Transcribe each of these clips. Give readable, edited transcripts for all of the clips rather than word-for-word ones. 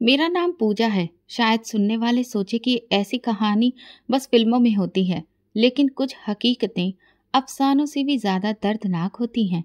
मेरा नाम पूजा है। शायद सुनने वाले सोचे कि ऐसी कहानी बस फिल्मों में होती है, लेकिन कुछ हकीकतें अफसानों से भी ज्यादा दर्दनाक होती हैं।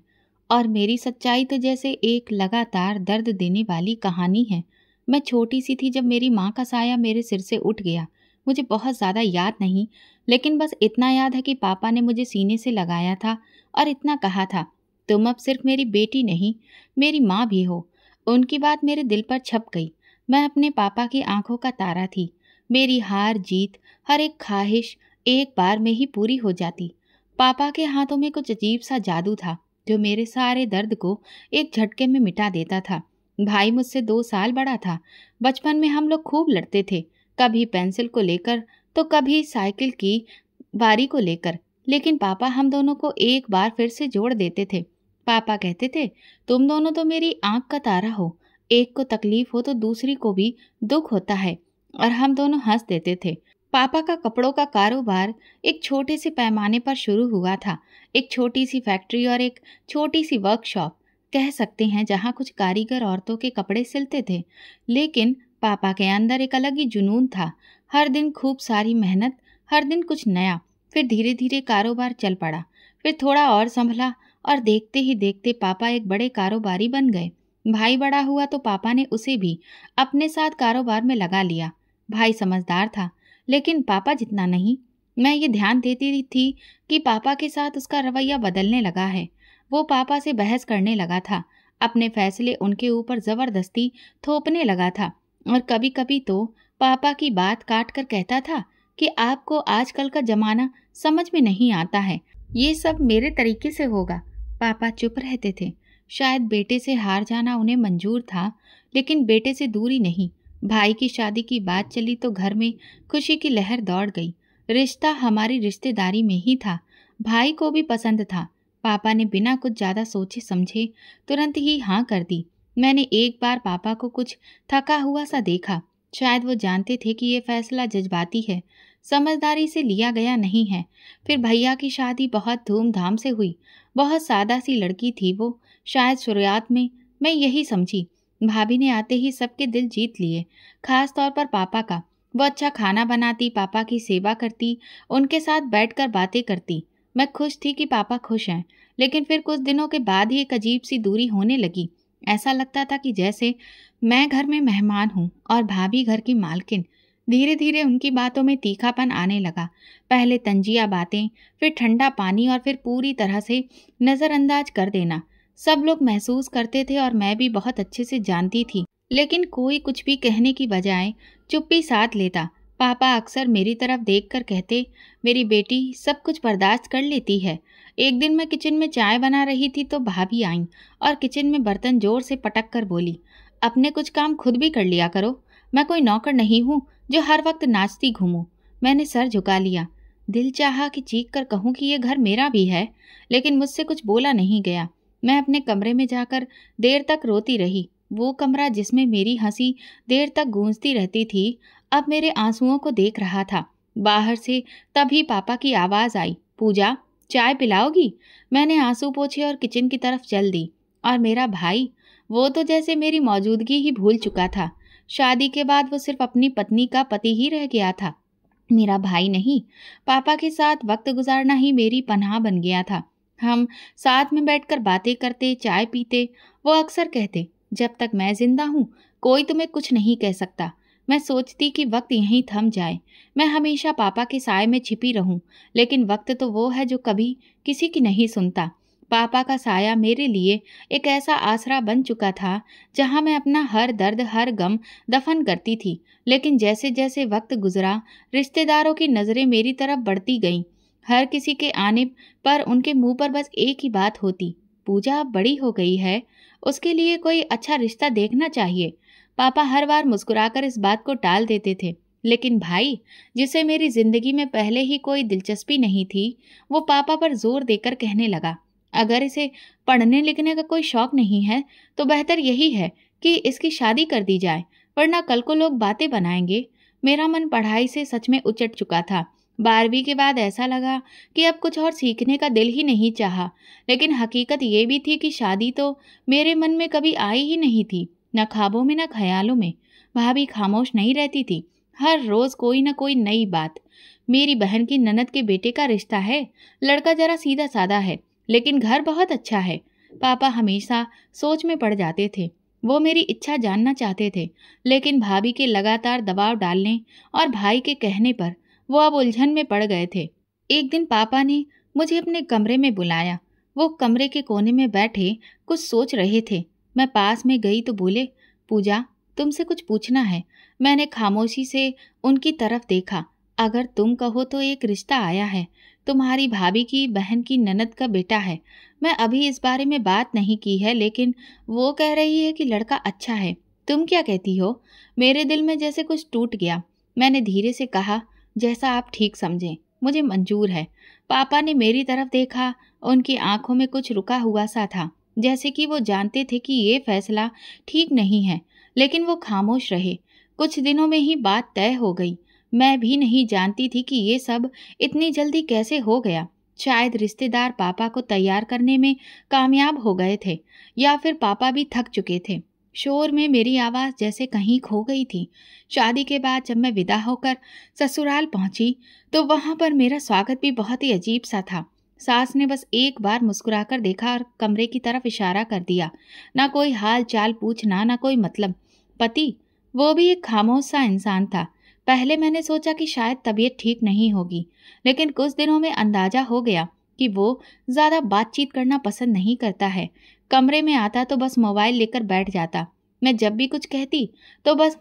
और मेरी सच्चाई तो जैसे एक लगातार दर्द देने वाली कहानी है। मैं छोटी सी थी जब मेरी माँ का साया मेरे सिर से उठ गया। मुझे बहुत ज्यादा याद नहीं, लेकिन बस इतना याद है कि पापा ने मुझे सीने से लगाया था और इतना कहा था, तुम अब सिर्फ मेरी बेटी नहीं, मेरी माँ भी हो। उनकी बात मेरे दिल पर छप गई। मैं अपने पापा की आंखों का तारा थी। मेरी हार जीत, हर एक ख्वाहिश एक बार में ही पूरी हो जाती। पापा के हाथों में कुछ अजीब सा जादू था जो मेरे सारे दर्द को एक झटके में मिटा देता था। भाई मुझसे 2 साल बड़ा था। बचपन में हम लोग खूब लड़ते थे, कभी पेंसिल को लेकर तो कभी साइकिल की बारी को लेकर। लेकिन पापा हम दोनों को एक बार फिर से जोड़ देते थे। पापा कहते थे, तुम दोनों तो मेरी आंख का तारा हो, एक को तकलीफ हो तो दूसरी को भी दुख होता है। और हम दोनों हंस देते थे। पापा का कपड़ों का कारोबार एक छोटे से पैमाने पर शुरू हुआ था। एक छोटी सी फैक्ट्री और एक छोटी सी वर्कशॉप कह सकते हैं, जहां कुछ कारीगर औरतों के कपड़े सिलते थे। लेकिन पापा के अंदर एक अलग ही जुनून था। हर दिन खूब सारी मेहनत, हर दिन कुछ नया। फिर धीरे धीरे कारोबार चल पड़ा, फिर थोड़ा और संभला, और देखते ही देखते पापा एक बड़े कारोबारी बन गए। भाई बड़ा हुआ तो पापा ने उसे भी अपने साथ कारोबार में लगा लिया। भाई समझदार था, लेकिन पापा जितना नहीं। मैं ये ध्यान देती थी कि पापा के साथ उसका रवैया बदलने लगा है। वो पापा से बहस करने लगा था, अपने फैसले उनके ऊपर जबरदस्ती थोपने लगा था। और कभी कभी तो पापा की बात काट कर कहता था कि आपको आजकल का जमाना समझ में नहीं आता है, ये सब मेरे तरीके से होगा। पापा चुप रहते थे। शायद बेटे से हार जाना उन्हें मंजूर था, लेकिन बेटे से दूरी नहीं। भाई की शादी की बात चली तो घर में खुशी की लहर दौड़ गई। रिश्ता हमारी रिश्तेदारी में ही था। भाई को भी पसंद था। पापा ने बिना कुछ ज्यादा सोचे समझे तुरंत ही हाँ कर दी। मैंने एक बार पापा को कुछ थका हुआ सा देखा। शायद वो जानते थे कि ये फैसला जज्बाती है, समझदारी से लिया गया नहीं है। फिर भैया की शादी बहुत धूमधाम से हुई। बहुत सादा सी लड़की थी वो। शायद शुरुआत में मैं यही समझी। भाभी ने आते ही सबके दिल जीत लिए, खास तौर पर पापा का। वो अच्छा खाना बनाती, पापा की सेवा करती, उनके साथ बैठकर बातें करती। मैं खुश थी कि पापा खुश हैं, लेकिन फिर कुछ दिनों के बाद ही एक अजीब सी दूरी होने लगी। ऐसा लगता था कि जैसे मैं घर में मेहमान हूँ और भाभी घर की मालकिन। धीरे धीरे उनकी बातों में तीखापन आने लगा। पहले तंजिया बातें, फिर ठंडा पानी, और फिर पूरी तरह से नजरअंदाज कर देना। सब लोग महसूस करते थे और मैं भी बहुत अच्छे से जानती थी, लेकिन कोई कुछ भी कहने की बजाय चुप्पी साध लेता। पापा अक्सर मेरी तरफ देखकर कहते, मेरी बेटी सब कुछ बर्दाश्त कर लेती है। एक दिन मैं किचन में चाय बना रही थी तो भाभी आईं और किचन में बर्तन जोर से पटक कर बोली, अपने कुछ काम खुद भी कर लिया करो। मैं कोई नौकर नहीं हूँ जो हर वक्त नाचती घूमूं। मैंने सर झुका लिया। दिल चाहा कि चीख कर कहूँ कि ये घर मेरा भी है, लेकिन मुझसे कुछ बोला नहीं गया। मैं अपने कमरे में जाकर देर तक रोती रही। वो कमरा जिसमें मेरी हंसी देर तक गूंजती रहती थी, अब मेरे आंसुओं को देख रहा था। बाहर से तभी पापा की आवाज आई, पूजा चाय पिलाओगी? मैंने आंसू पोंछे और किचन की तरफ चल दी। और मेरा भाई, वो तो जैसे मेरी मौजूदगी ही भूल चुका था। शादी के बाद वो सिर्फ अपनी पत्नी का पति ही रह गया था, मेरा भाई नहीं। पापा के साथ वक्त गुजारना ही मेरी पनाह बन गया था। हम साथ में बैठकर बातें करते, चाय पीते। वो अक्सर कहते, जब तक मैं जिंदा हूँ कोई तुम्हें कुछ नहीं कह सकता। मैं सोचती कि वक्त यहीं थम जाए, मैं हमेशा पापा के साए में छिपी रहूं। लेकिन वक्त तो वो है जो कभी किसी की नहीं सुनता। पापा का साया मेरे लिए एक ऐसा आसरा बन चुका था जहां मैं अपना हर दर्द, हर गम दफन करती थी। लेकिन जैसे जैसे वक्त गुजरा, रिश्तेदारों की नजरें मेरी तरफ बढ़ती गईं। हर किसी के आने पर उनके मुंह पर बस एक ही बात होती, पूजा अब बड़ी हो गई है, उसके लिए कोई अच्छा रिश्ता देखना चाहिए। पापा हर बार मुस्कुराकर इस बात को टाल देते थे। लेकिन भाई, जिसे मेरी जिंदगी में पहले ही कोई दिलचस्पी नहीं थी, वो पापा पर जोर देकर कहने लगा, अगर इसे पढ़ने लिखने का कोई शौक नहीं है तो बेहतर यही है कि इसकी शादी कर दी जाए, वरना कल को लोग बातें बनाएंगे। मेरा मन पढ़ाई से सच में उचट चुका था। 12वीं के बाद ऐसा लगा कि अब कुछ और सीखने का दिल ही नहीं चाहा। लेकिन हकीकत ये भी थी कि शादी तो मेरे मन में कभी आई ही नहीं थी, न ख्वाबों में न ख्यालों में। भाभी खामोश नहीं रहती थी। हर रोज कोई न कोई नई बात। मेरी बहन की ननद के बेटे का रिश्ता है, लड़का जरा सीधा साधा है लेकिन घर बहुत अच्छा है। पापा हमेशा सोच में पड़ जाते थे। वो मेरी इच्छा जानना चाहते थे, लेकिन भाभी के लगातार दबाव डालने और भाई के कहने पर वो अब उलझन में पड़ गए थे। एक दिन पापा ने मुझे अपने कमरे में बुलाया। वो कमरे के कोने में बैठे कुछ सोच रहे थे। मैं पास में गई तो बोले, पूजा, तुमसे कुछ पूछना है। मैंने खामोशी से उनकी तरफ देखा। अगर तुम कहो तो एक रिश्ता आया है, तुम्हारी भाभी की बहन की ननद का बेटा है। मैं अभी इस बारे में बात नहीं की है, लेकिन वो कह रही है कि लड़का अच्छा है। तुम क्या कहती हो? मेरे दिल में जैसे कुछ टूट गया। मैंने धीरे से कहा, जैसा आप ठीक समझें, मुझे मंजूर है। पापा ने मेरी तरफ देखा। उनकी आंखों में कुछ रुका हुआ सा था, जैसे कि वो जानते थे कि ये फैसला ठीक नहीं है, लेकिन वो खामोश रहे। कुछ दिनों में ही बात तय हो गई। मैं भी नहीं जानती थी कि ये सब इतनी जल्दी कैसे हो गया। शायद रिश्तेदार पापा को तैयार करने में कामयाब हो गए थे, या फिर पापा भी थक चुके थे। शोर में मेरी आवाज़ जैसे कहीं खो गई थी। शादी के बाद जब मैं विदा होकर ससुराल पहुंची तो वहां पर मेरा स्वागत भी बहुत ही अजीब सा था। सास ने बस एक बार मुस्कुराकर देखा और कमरे की तरफ इशारा कर दिया। ना कोई हाल चाल पूछना, ना कोई मतलब। पति, वो भी एक खामोश सा इंसान था। पहले मैंने सोचा कि शायद तबीयत ठीक नहीं होगी, लेकिन कुछ दिनों में अंदाजा हो गया कि वो ज़्यादा बातचीत करना पसंद नहीं करता है। कमरे में आता तो बस मोबाइल लेकर बैठ जाता। मैं जब भी कुछ कहती तो बस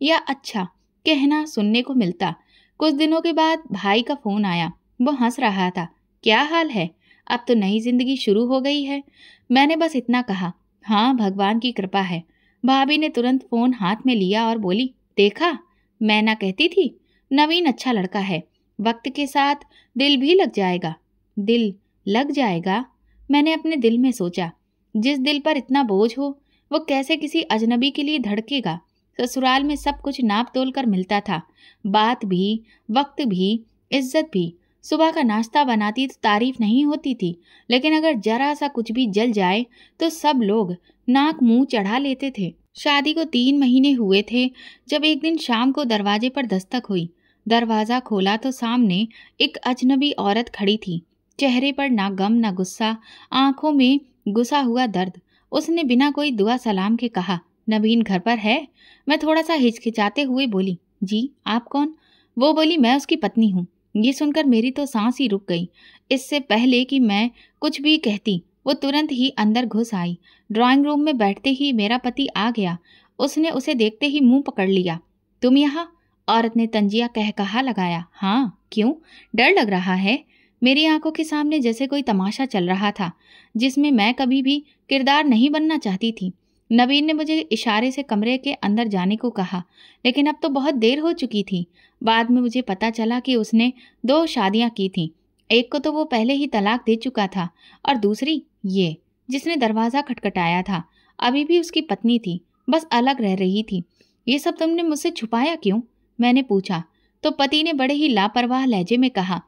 या अच्छा कहना सुनने को मिलता। कुछ दिनों के बाद भाई का फ़ोन आया। वो हंस रहा था। क्या हाल है? अब तो नई जिंदगी शुरू हो गई है। मैंने बस इतना कहा, हाँ भगवान की कृपा है। भाभी ने तुरंत फ़ोन हाथ में लिया और बोली, देखा, मैं ना कहती थी, नवीन अच्छा लड़का है, वक्त के साथ दिल भी लग जाएगा। दिल लग जाएगा? मैंने अपने दिल में सोचा, जिस दिल पर इतना बोझ हो वो कैसे किसी अजनबी के लिए धड़केगा। ससुराल में सब कुछ नाप तोल कर मिलता था, बात भी, वक्त भी, इज्जत भी। सुबह का नाश्ता बनाती तो तारीफ नहीं होती थी, लेकिन अगर जरा सा कुछ भी जल जाए तो सब लोग नाक मुंह चढ़ा लेते थे। शादी को 3 महीने हुए थे जब एक दिन शाम को दरवाजे पर दस्तक हुई। दरवाज़ा खोला तो सामने एक अजनबी औरत खड़ी थी। चेहरे पर ना गम ना गुस्सा, आंखों में घुसा हुआ दर्द। उसने बिना कोई दुआ सलाम के कहा, नवीन घर पर है? मैं थोड़ा सा हिचकिचाते हुए बोली, जी, आप कौन? वो बोली, मैं उसकी पत्नी हूँ। ये सुनकर मेरी तो सांस ही रुक गई। इससे पहले कि मैं कुछ भी कहती वो तुरंत ही अंदर घुस आई। ड्राइंग रूम में बैठते ही मेरा पति आ गया। उसने उसे देखते ही मुंह पकड़ लिया। तुम यहाँ? औरत ने तंजिया कह कहा लगाया। हाँ, क्यों? डर लग रहा है? मेरी आंखों के सामने जैसे कोई तमाशा चल रहा था जिसमें मैं कभी भी किरदार नहीं बनना चाहती थी। नवीन ने मुझे इशारे से कमरे के अंदर जाने को कहा, लेकिन अब तो बहुत देर हो चुकी थी। बाद में मुझे पता चला कि उसने 2 शादियां की थीं। एक को तो वो पहले ही तलाक दे चुका था और दूसरी ये जिसने दरवाज़ा खटखटाया था, अभी भी उसकी पत्नी थी, बस अलग रह रही थी। ये सब तुमने मुझसे छुपाया क्यों? मैंने पूछा तो पति ने बड़े ही लापरवाह लहजे में कहा,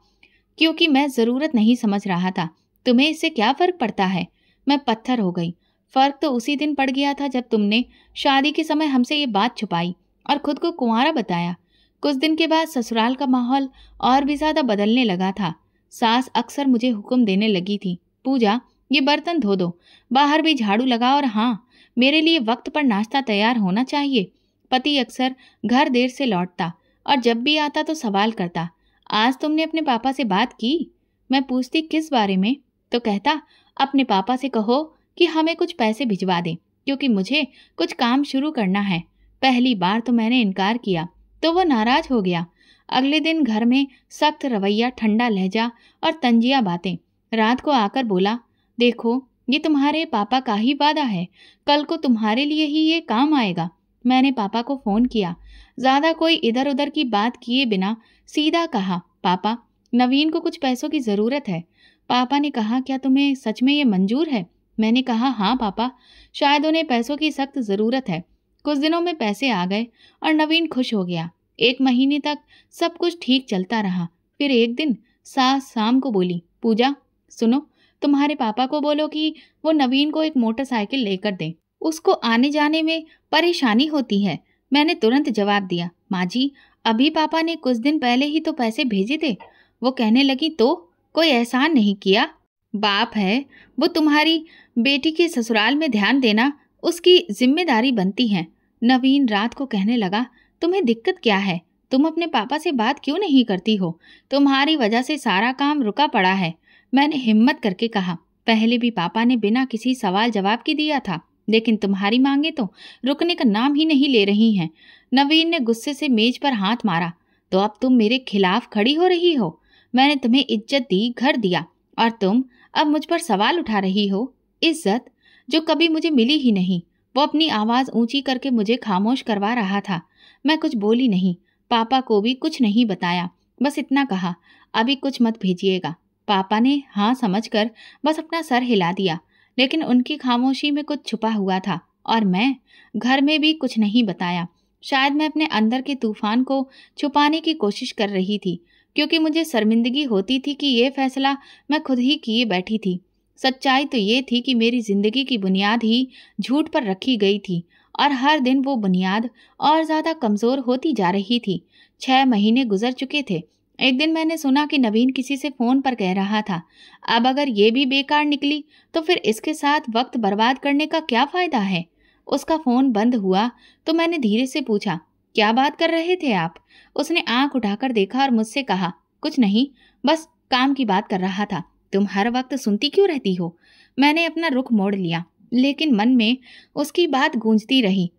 क्योंकि मैं ज़रूरत नहीं समझ रहा था। तुम्हें इससे क्या फ़र्क पड़ता है? मैं पत्थर हो गई। फ़र्क तो उसी दिन पड़ गया था जब तुमने शादी के समय हमसे ये बात छुपाई और खुद को कुंवारा बताया। कुछ दिन के बाद ससुराल का माहौल और भी ज़्यादा बदलने लगा था। सास अक्सर मुझे हुक्म देने लगी थी, पूजा, ये बर्तन धो दो, बाहर भी झाड़ू लगा, और हाँ, मेरे लिए वक्त पर नाश्ता तैयार होना चाहिए। पति अक्सर घर देर से लौटता और जब भी आता तो सवाल करता, आज तुमने अपने पापा से बात की? मैं पूछती, किस बारे में? तो कहता, अपने पापा से कहो कि हमें कुछ पैसे भिजवा दें, क्योंकि मुझे कुछ काम शुरू करना है। पहली बार तो मैंने इनकार किया तो वो नाराज हो गया। अगले दिन घर में सख्त रवैया, ठंडा लहजा और तंजिया बातें। रात को आकर बोला, देखो, ये तुम्हारे पापा का ही वादा है, कल को तुम्हारे लिए ही ये काम आएगा। मैंने पापा को फ़ोन किया। ज़्यादा कोई इधर उधर की बात किए बिना सीधा कहा, पापा, नवीन को कुछ पैसों की ज़रूरत है। पापा ने कहा, क्या तुम्हें सच में ये मंजूर है? मैंने कहा, हाँ पापा, शायद उन्हें पैसों की सख्त ज़रूरत है। कुछ दिनों में पैसे आ गए और नवीन खुश हो गया। 1 महीने तक सब कुछ ठीक चलता रहा। फिर एक दिन सास शाम को बोली, पूजा सुनो, तुम्हारे पापा को बोलो कि वो नवीन को एक मोटरसाइकिल लेकर दें, उसको आने जाने में परेशानी होती है। मैंने तुरंत जवाब दिया, माँ जी अभी पापा ने कुछ दिन पहले ही तो पैसे भेजे थे। वो कहने लगी, तो कोई एहसान नहीं किया, बाप है वो, तुम्हारी बेटी के ससुराल में ध्यान देना उसकी जिम्मेदारी बनती है। नवीन रात को कहने लगा, तुम्हें दिक्कत क्या है? तुम अपने पापा से बात क्यों नहीं करती हो? तुम्हारी वजह से सारा काम रुका पड़ा है। मैंने हिम्मत करके कहा, पहले भी पापा ने बिना किसी सवाल जवाब के दिया था, लेकिन तुम्हारी मांगे तो रुकने का नाम ही नहीं ले रही हैं। नवीन ने गुस्से से मेज पर हाथ मारा, तो अब तुम मेरे खिलाफ खड़ी हो रही हो? मैंने तुम्हें इज्जत दी, घर दिया, और तुम अब मुझ पर सवाल उठा रही हो? इज्जत जो कभी मुझे मिली ही नहीं। वो अपनी आवाज ऊंची करके मुझे खामोश करवा रहा था। मैं कुछ बोली नहीं, पापा को भी कुछ नहीं बताया, बस इतना कहा, अभी कुछ मत भेजिएगा। पापा ने हाँ समझकर बस अपना सर हिला दिया, लेकिन उनकी खामोशी में कुछ छुपा हुआ था, और मैं घर में भी कुछ नहीं बताया। शायद मैं अपने अंदर के तूफान को छुपाने की कोशिश कर रही थी, क्योंकि मुझे शर्मिंदगी होती थी कि ये फैसला मैं खुद ही किए बैठी थी। सच्चाई तो ये थी कि मेरी जिंदगी की बुनियाद ही झूठ पर रखी गई थी, और हर दिन वो बुनियाद और ज्यादा कमजोर होती जा रही थी। 6 महीने गुजर चुके थे। एक दिन मैंने सुना कि नवीन किसी से फोन पर कह रहा था, अब अगर ये भी बेकार निकली तो फिर इसके साथ वक्त बर्बाद करने का क्या फायदा है। उसका फोन बंद हुआ तो मैंने धीरे से पूछा, क्या बात कर रहे थे आप? उसने आंख उठाकर देखा और मुझसे कहा, कुछ नहीं, बस काम की बात कर रहा था। तुम हर वक्त सुनती क्यों रहती हो? मैंने अपना रुख मोड़ लिया, लेकिन मन में उसकी बात गूंजती रही।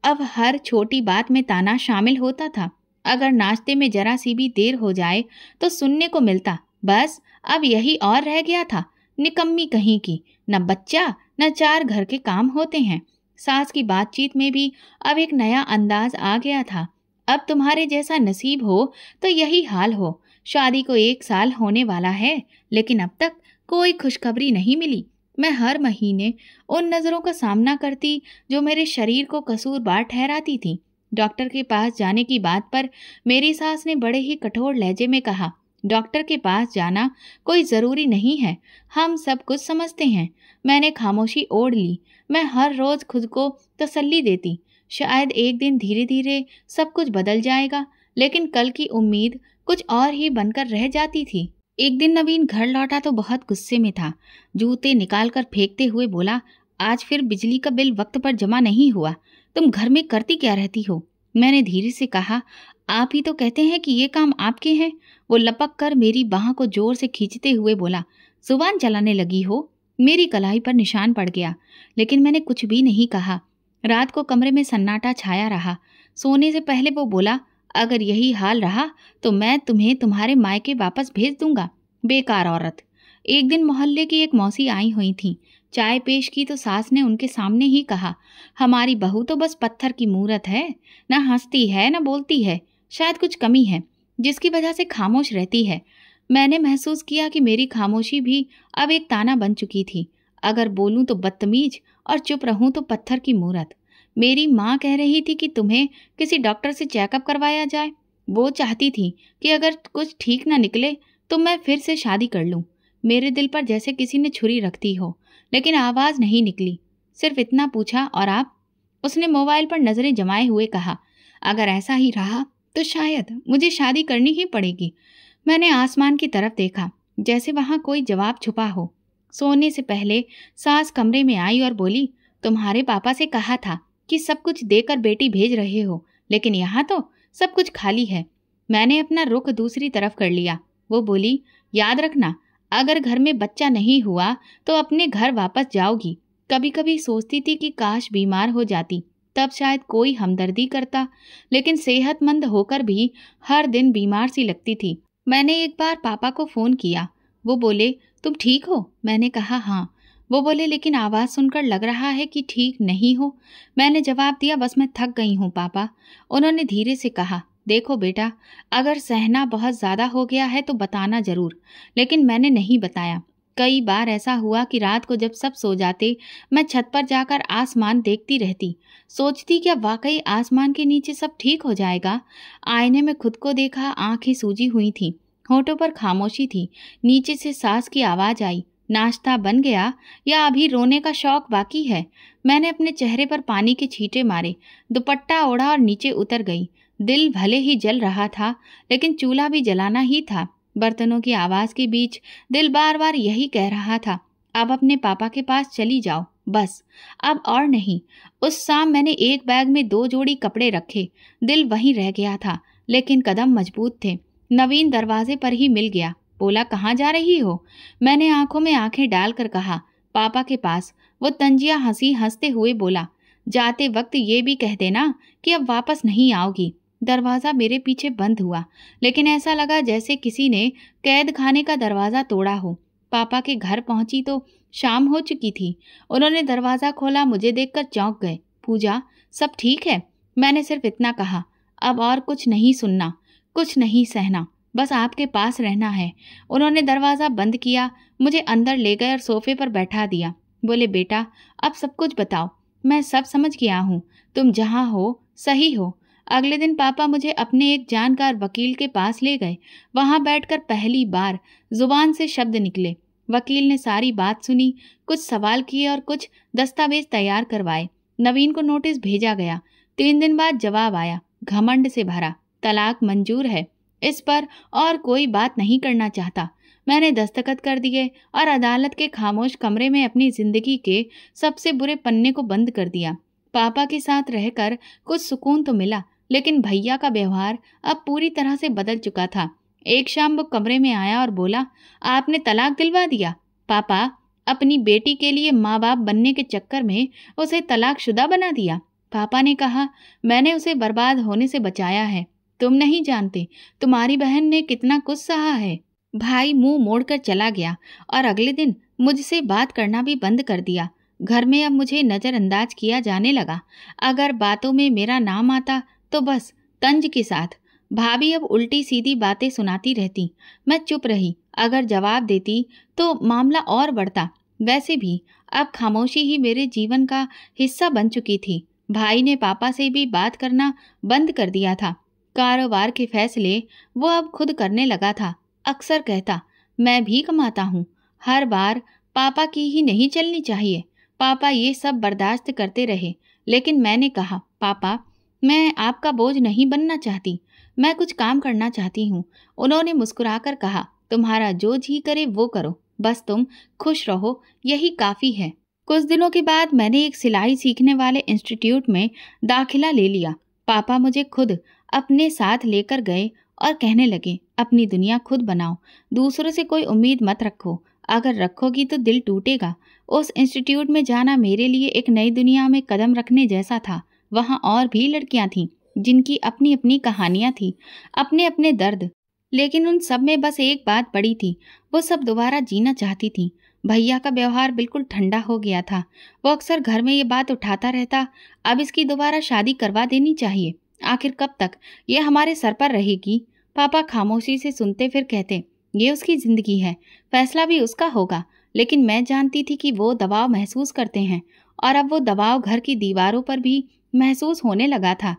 अब हर छोटी बात में ताना शामिल होता था। अगर नाश्ते में जरा सी भी देर हो जाए तो सुनने को मिलता, बस अब यही और रह गया था, निकम्मी कहीं की, न बच्चा न 4 घर के काम होते हैं। सास की बातचीत में भी अब एक नया अंदाज आ गया था। अब तुम्हारे जैसा नसीब हो तो यही हाल हो। शादी को 1 साल होने वाला है, लेकिन अब तक कोई खुशखबरी नहीं मिली। मैं हर महीने उन नज़रों का सामना करती जो मेरे शरीर को कसूरवार ठहराती थी। डॉक्टर के पास जाने की बात पर मेरी सास ने बड़े ही कठोर लहजे में कहा, डॉक्टर के पास जाना कोई ज़रूरी नहीं है, हम सब कुछ समझते हैं। मैंने खामोशी ओढ़ ली। मैं हर रोज़ खुद को तसल्ली देती, शायद एक दिन धीरे धीरे सब कुछ बदल जाएगा, लेकिन कल की उम्मीद कुछ और ही बनकर रह जाती थी। एक दिन नवीन घर लौटा तो बहुत गुस्से में था। जूते निकालकर फेंकते हुए बोला, आज फिर बिजली का बिल वक्त पर जमा नहीं हुआ, तुम घर में करती क्या रहती हो? मैंने धीरे से कहा, आप ही तो कहते हैं कि ये काम आपके हैं। वो लपक कर मेरी बाह को जोर से खींचते हुए बोला, जुबान चलाने लगी हो? मेरी कलाई पर निशान पड़ गया, लेकिन मैंने कुछ भी नहीं कहा। रात को कमरे में सन्नाटा छाया रहा। सोने से पहले वो बोला, अगर यही हाल रहा तो मैं तुम्हें तुम्हारे मायके वापस भेज दूंगा, बेकार औरत। एक दिन मोहल्ले की एक मौसी आई हुई थी। चाय पेश की तो सास ने उनके सामने ही कहा, हमारी बहू तो बस पत्थर की मूरत है, न हंसती है न बोलती है, शायद कुछ कमी है जिसकी वजह से खामोश रहती है। मैंने महसूस किया कि मेरी खामोशी भी अब एक ताना बन चुकी थी। अगर बोलूं तो बदतमीज और चुप रहूं तो पत्थर की मूरत। मेरी माँ कह रही थी कि तुम्हें किसी डॉक्टर से चेकअप करवाया जाए। वो चाहती थी कि अगर कुछ ठीक ना निकले तो मैं फिर से शादी कर लूं। मेरे दिल पर जैसे किसी ने छुरी रख दी हो, लेकिन आवाज़ नहीं निकली। सिर्फ इतना पूछा, और आप? उसने मोबाइल पर नज़रें जमाए हुए कहा, अगर ऐसा ही रहा तो शायद मुझे शादी करनी ही पड़ेगी। मैंने आसमान की तरफ देखा, जैसे वहाँ कोई जवाब छुपा हो। सोने से पहले सास कमरे में आई और बोली, तुम्हारे पापा से कहा था कि सब कुछ देकर बेटी भेज रहे हो, लेकिन यहाँ तो सब कुछ खाली है। मैंने अपना रुख दूसरी तरफ कर लिया। वो बोली, याद रखना, अगर घर में बच्चा नहीं हुआ तो अपने घर वापस जाओगी। कभी कभी सोचती थी कि काश बीमार हो जाती, तब शायद कोई हमदर्दी करता, लेकिन सेहतमंद होकर भी हर दिन बीमार सी लगती थी। मैंने एक बार पापा को फ़ोन किया। वो बोले, तुम ठीक हो? मैंने कहा हाँ। वो बोले, लेकिन आवाज़ सुनकर लग रहा है कि ठीक नहीं हो। मैंने जवाब दिया, बस मैं थक गई हूँ पापा। उन्होंने धीरे से कहा, देखो बेटा, अगर सहना बहुत ज़्यादा हो गया है तो बताना ज़रूर। लेकिन मैंने नहीं बताया। कई बार ऐसा हुआ कि रात को जब सब सो जाते, मैं छत पर जाकर आसमान देखती रहती, सोचती क्या वाकई आसमान के नीचे सब ठीक हो जाएगा। आईने में खुद को देखा, आंखें सूजी हुई थीं, होठों पर खामोशी थी। नीचे से सास की आवाज़ आई, नाश्ता बन गया या अभी रोने का शौक बाकी है? मैंने अपने चेहरे पर पानी के छींटे मारे, दुपट्टा ओढ़ा और नीचे उतर गई। दिल भले ही जल रहा था, लेकिन चूल्हा भी जलाना ही था। बर्तनों की आवाज के बीच दिल बार बार यही कह रहा था, अब अपने पापा के पास चली जाओ, बस अब और नहीं। उस शाम मैंने एक बैग में 2 जोड़ी कपड़े रखे। दिल वहीं रह गया था, लेकिन कदम मजबूत थे। नवीन दरवाजे पर ही मिल गया। बोला, कहाँ जा रही हो? मैंने आंखों में आंखें डालकर कहा, पापा के पास। वो तंजिया हंसते हुए बोला, जाते वक्त ये भी कह देना कि अब वापस नहीं आओगी। दरवाजा मेरे पीछे बंद हुआ, लेकिन ऐसा लगा जैसे किसी ने कैद खाने का दरवाजा तोड़ा हो। पापा के घर पहुंची तो शाम हो चुकी थी। उन्होंने दरवाजा खोला, मुझे देखकर चौंक गए। पूजा, सब ठीक है? मैंने सिर्फ इतना कहा। अब और कुछ नहीं सुनना, कुछ नहीं सहना, बस आपके पास रहना है। उन्होंने दरवाजा बंद किया, मुझे अंदर ले गए और सोफे पर बैठा दिया। बोले, बेटा अब सब कुछ बताओ। मैं सब समझ गया हूँ, तुम जहाँ हो सही हो। अगले दिन पापा मुझे अपने एक जानकार वकील के पास ले गए। वहां बैठकर पहली बार जुबान से शब्द निकले। वकील ने सारी बात सुनी, कुछ सवाल किए और कुछ दस्तावेज तैयार करवाए। नवीन को नोटिस भेजा गया। 3 दिन बाद जवाब आया, घमंड से भरा, तलाक मंजूर है। इस पर और कोई बात नहीं करना चाहता। मैंने दस्तखत कर दिए और अदालत के खामोश कमरे में अपनी जिंदगी के सबसे बुरे पन्ने को बंद कर दिया। पापा के साथ रहकर कुछ सुकून तो मिला, लेकिन भैया का व्यवहार अब पूरी तरह से बदल चुका था। एक शाम वो कमरे में आया और बोला, आपने तलाक दिलवा दिया? पापा, अपनी बेटी के लिए माँ बाप बनने के चक्कर में उसे तलाकशुदा बना दिया। पापा ने कहा, मैंने उसे बर्बाद होने से बचाया है। तुम नहीं जानते तुम्हारी बहन ने कितना कुछ सहा है। भाई मुंह मोड़कर चला गया और अगले दिन मुझसे बात करना भी बंद कर दिया। घर में अब मुझे नजरअंदाज किया जाने लगा। अगर बातों में मेरा नाम आता तो बस तंज के साथ। भाभी अब उल्टी सीधी बातें सुनाती रहती, मैं चुप रही। अगर जवाब देती तो मामला और बढ़ता। वैसे भी अब खामोशी ही मेरे जीवन का हिस्सा बन चुकी थी। भाई ने पापा से भी बात करना बंद कर दिया था। कारोबार के फैसले वो अब खुद करने लगा था। अक्सर कहता, मैं भी कमाता हूँ। हर बार पापा की ही नहीं चलनी चाहिए। पापा ये सब बर्दाश्त करते रहे, लेकिन मैंने कहा, पापा मैं आपका बोझ नहीं बनना चाहती, मैं कुछ काम करना चाहती हूँ। उन्होंने मुस्कुराकर कहा, तुम्हारा जो जी करे वो करो, बस तुम खुश रहो, यही काफ़ी है। कुछ दिनों के बाद मैंने एक सिलाई सीखने वाले इंस्टीट्यूट में दाखिला ले लिया। पापा मुझे खुद अपने साथ लेकर गए और कहने लगे, अपनी दुनिया खुद बनाओ, दूसरों से कोई उम्मीद मत रखो, अगर रखोगी तो दिल टूटेगा। उस इंस्टीट्यूट में जाना मेरे लिए एक नई दुनिया में कदम रखने जैसा था। वहाँ और भी लड़कियां थीं जिनकी अपनी अपनी कहानियां थी, अपने अपने दर्द, लेकिन उन सब में बस एक बात पड़ी थी, वो सब दोबारा जीना चाहती थी। भैया का व्यवहार बिल्कुल ठंडा हो गया था। वो अक्सर घर में ये बात उठाता रहता, अब इसकी दोबारा शादी करवा देनी चाहिए। आखिर कब तक ये हमारे सर पर रहेगी? पापा खामोशी से सुनते, फिर कहते, ये उसकी जिंदगी है, फैसला भी उसका होगा। लेकिन मैं जानती थी कि वो दबाव महसूस करते हैं, और अब वो दबाव घर की दीवारों पर भी महसूस होने लगा था।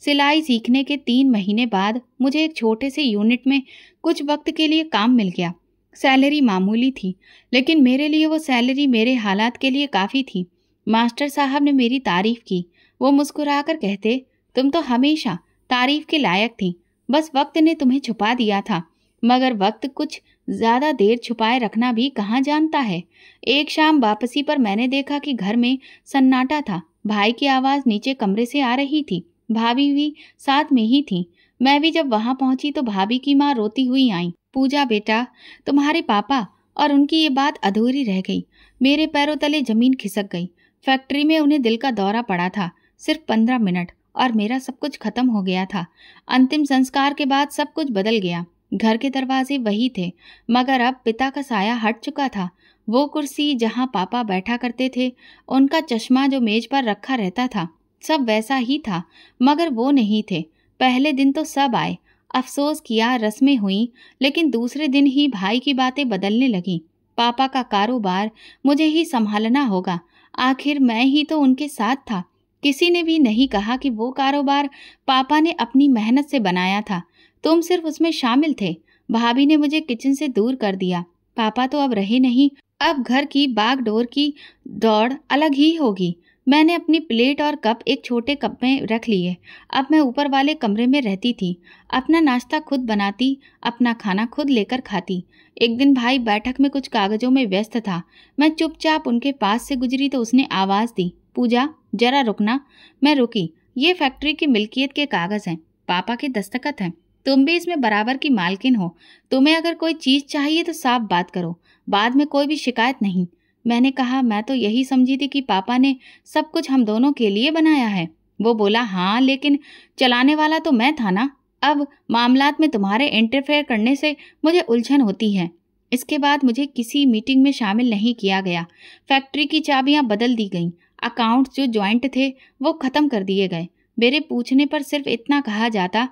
सिलाई सीखने के 3 महीने बाद मुझे एक छोटे से यूनिट में कुछ वक्त के लिए काम मिल गया। सैलरी मामूली थी, लेकिन मेरे लिए वो सैलरी मेरे हालात के लिए काफ़ी थी। मास्टर साहब ने मेरी तारीफ की। वो मुस्कुराकर कहते, तुम तो हमेशा तारीफ के लायक थी, बस वक्त ने तुम्हें छुपा दिया था। मगर वक्त कुछ ज़्यादा देर छुपाए रखना भी कहाँ जानता है। एक शाम वापसी पर मैंने देखा कि घर में सन्नाटा था। भाई की आवाज़ नीचे कमरे से आ रही थी। भाभी भी साथ में ही थी। मैं भी जब वहाँ पहुँची तो भाभी की माँ रोती हुई आई, पूजा बेटा, तुम्हारे पापा। और उनकी ये बात अधूरी रह गई। मेरे पैरों तले जमीन खिसक गई। फैक्ट्री में उन्हें दिल का दौरा पड़ा था, सिर्फ 15 मिनट, और मेरा सब कुछ खत्म हो गया था। अंतिम संस्कार के बाद सब कुछ बदल गया। घर के दरवाजे वही थे, मगर अब पिता का साया हट चुका था। वो कुर्सी जहाँ पापा बैठा करते थे, उनका चश्मा जो मेज पर रखा रहता था, सब वैसा ही था, मगर वो नहीं थे। पहले दिन तो सब आए, अफसोस किया, रस्में हुई, लेकिन दूसरे दिन ही भाई की बातें बदलने लगीं। पापा का कारोबार मुझे ही संभालना होगा, आखिर मैं ही तो उनके साथ था। किसी ने भी नहीं कहा कि वो कारोबार पापा ने अपनी मेहनत से बनाया था, तुम सिर्फ उसमें शामिल थे। भाभी ने मुझे किचन से दूर कर दिया। पापा तो अब रहे नहीं, अब घर की बागडोर की दौड़ अलग ही होगी। मैंने अपनी प्लेट और कप एक छोटे कप में रख लिए। अब मैं ऊपर वाले कमरे में रहती थी। अपना नाश्ता खुद बनाती, अपना खाना खुद लेकर खाती। एक दिन भाई बैठक में कुछ कागजों में व्यस्त था। मैं चुपचाप उनके पास से गुजरी तो उसने आवाज दी, पूजा जरा रुकना। मैं रुकी। ये फैक्ट्री की मिल्कियत के कागज हैं, पापा के दस्तखत हैं। तुम भी इसमें बराबर की मालकिन हो। तुम्हें अगर कोई चीज चाहिए तो साफ बात करो, बाद में कोई भी शिकायत नहीं। मैंने कहा, मैं तो यही समझी थी कि पापा ने सब कुछ हम दोनों के लिए बनाया है। वो बोला, हाँ लेकिन चलाने वाला तो मैं था ना। अब मामलात में तुम्हारे इंटरफेयर करने से मुझे उलझन होती है। इसके बाद मुझे किसी मीटिंग में शामिल नहीं किया गया। फैक्ट्री की चाबियां बदल दी गईं। अकाउंट्स जो ज्वाइंट थे वो खत्म कर दिए गए। मेरे पूछने पर सिर्फ इतना कहा जाता,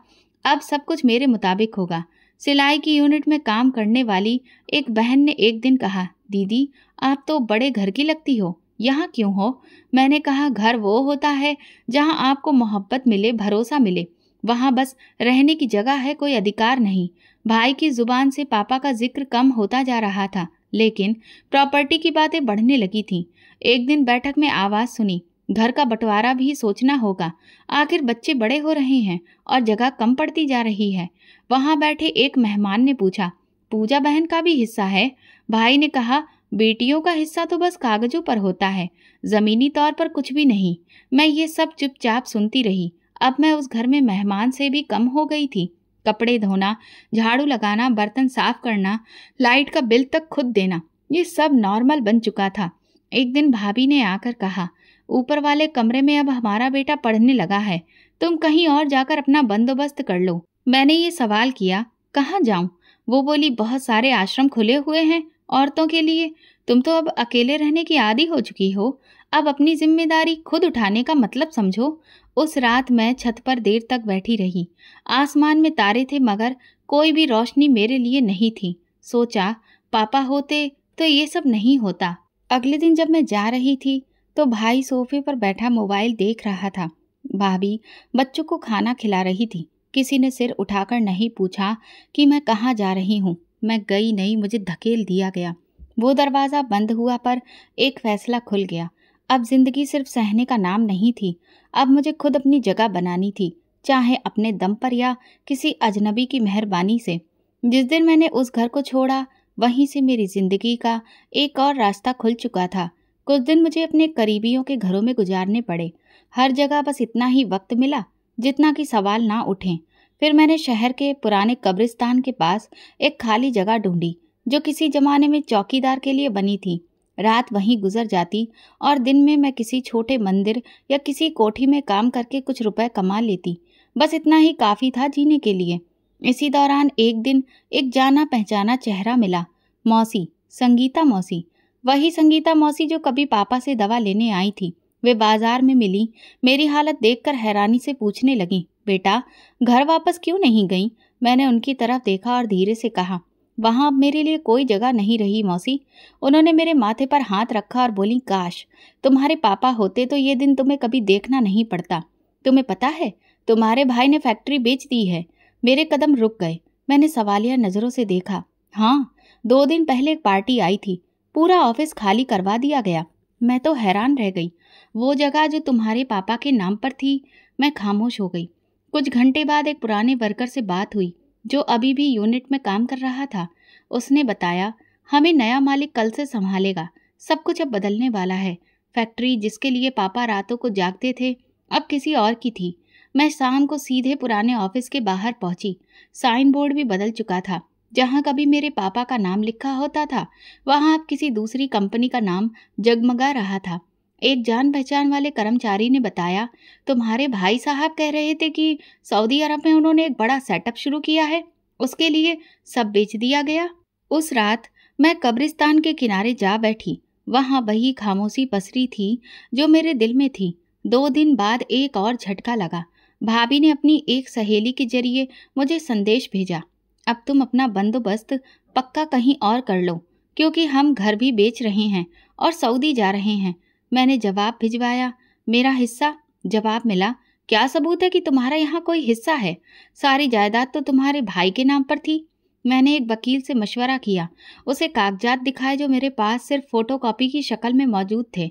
अब सब कुछ मेरे मुताबिक होगा। सिलाई की यूनिट में काम करने वाली एक बहन ने एक दिन कहा, दीदी आप तो बड़े घर की लगती हो, यहाँ क्यों हो? मैंने कहा, घर वो होता है जहाँ आपको मोहब्बत मिले, भरोसा मिले। वहाँ बस रहने की जगह है, कोई अधिकार नहीं। भाई की जुबान से पापा का जिक्र कम होता जा रहा था, लेकिन प्रॉपर्टी की बातें बढ़ने लगी थीं। एक दिन बैठक में आवाज सुनी, घर का बंटवारा भी सोचना होगा। आखिर बच्चे बड़े हो रहे हैं और जगह कम पड़ती जा रही है। वहां बैठे एक मेहमान ने पूछा, पूजा बहन का भी हिस्सा है? भाई ने कहा, बेटियों का हिस्सा तो बस कागजों पर होता है, जमीनी तौर पर कुछ भी नहीं। मैं ये सब चुपचाप सुनती रही। अब मैं उस घर में मेहमान से भी कम हो गई थी। कपड़े धोना, झाड़ू लगाना, बर्तन साफ करना, लाइट का बिल तक खुद देना, ये सब नॉर्मल बन चुका था। एक दिन भाभी ने आकर कहा, ऊपर वाले कमरे में अब हमारा बेटा पढ़ने लगा है, तुम कहीं और जाकर अपना बंदोबस्त कर लो। मैंने ये सवाल किया, कहाँ जाऊं? वो बोली, बहुत सारे आश्रम खुले हुए हैं औरतों के लिए। तुम तो अब अकेले रहने की आदी हो चुकी हो, अब अपनी जिम्मेदारी खुद उठाने का मतलब समझो। उस रात मैं छत पर देर तक बैठी रही। आसमान में तारे थे मगर कोई भी रोशनी मेरे लिए नहीं थी। सोचा, पापा होते तो ये सब नहीं होता। अगले दिन जब मैं जा रही थी तो भाई सोफे पर बैठा मोबाइल देख रहा था। भाभी बच्चों को खाना खिला रही थी। किसी ने सिर उठाकर नहीं पूछा कि मैं कहाँ जा रही हूँ। मैं गई नहीं, मुझे धकेल दिया गया। वो दरवाज़ा बंद हुआ पर एक फैसला खुल गया। अब जिंदगी सिर्फ सहने का नाम नहीं थी, अब मुझे खुद अपनी जगह बनानी थी, चाहे अपने दम पर या किसी अजनबी की मेहरबानी से। जिस दिन मैंने उस घर को छोड़ा, वहीं से मेरी जिंदगी का एक और रास्ता खुल चुका था। कुछ दिन मुझे अपने करीबियों के घरों में गुजारने पड़े। हर जगह बस इतना ही वक्त मिला जितना कि सवाल ना उठें। फिर मैंने शहर के पुराने कब्रिस्तान के पास एक खाली जगह ढूंढी जो किसी जमाने में चौकीदार के लिए बनी थी। रात वहीं गुजर जाती और दिन में मैं किसी छोटे मंदिर या किसी कोठी में काम करके कुछ रुपए कमा लेती। बस इतना ही काफी था जीने के लिए। इसी दौरान एक दिन एक जाना पहचाना चेहरा मिला। मौसी, संगीता मौसी, वही संगीता मौसी जो कभी पापा से दवा लेने आई थी। वे बाजार में मिली। मेरी हालत देखकर हैरानी से पूछने लगी, बेटा घर वापस क्यों नहीं गई? मैंने उनकी तरफ देखा और धीरे से कहा, वहां अब मेरे लिए कोई जगह नहीं रही मौसी। उन्होंने मेरे माथे पर हाथ रखा और बोली, काश तुम्हारे पापा होते तो ये दिन तुम्हें कभी देखना नहीं पड़ता। तुम्हें पता है तुम्हारे भाई ने फैक्ट्री बेच दी है। मेरे कदम रुक गए। मैंने सवालिया नजरों से देखा। हाँ, 2 दिन पहले एक पार्टी आई थी, पूरा ऑफिस खाली करवा दिया गया। मैं तो हैरान रह गई। वो जगह जो तुम्हारे पापा के नाम पर थी। मैं खामोश हो गई। कुछ घंटे बाद एक पुराने वर्कर से बात हुई जो अभी भी यूनिट में काम कर रहा था। उसने बताया, हमें नया मालिक कल से संभालेगा, सब कुछ अब बदलने वाला है। फैक्ट्री जिसके लिए पापा रातों को जागते थे अब किसी और की थी। मैं शाम को सीधे पुराने ऑफिस के बाहर पहुंची। साइन बोर्ड भी बदल चुका था। जहां कभी मेरे पापा का नाम लिखा होता था वहां अब किसी दूसरी कंपनी का नाम जगमगा रहा था। एक जान पहचान वाले कर्मचारी ने बताया, तुम्हारे भाई साहब कह रहे थे कि सऊदी अरब में उन्होंने एक बड़ा सेटअप शुरू किया है, उसके लिए सब बेच दिया गया। उस रात मैं कब्रिस्तान के किनारे जा बैठी। वहां वही खामोशी पसरी थी जो मेरे दिल में थी। 2 दिन बाद एक और झटका लगा। भाभी ने अपनी एक सहेली के जरिए मुझे संदेश भेजा, अब तुम अपना बंदोबस्त पक्का कहीं और कर लो क्योंकि हम घर भी बेच रहे हैं और सऊदी जा रहे हैं। मैंने जवाब भिजवाया, मेरा हिस्सा? जवाब मिला, क्या सबूत है कि तुम्हारा यहाँ कोई हिस्सा है? सारी जायदाद तो तुम्हारे भाई के नाम पर थी। मैंने एक वकील से मशवरा किया, उसे कागजात दिखाए जो मेरे पास सिर्फ फोटोकॉपी की शक्ल में मौजूद थे।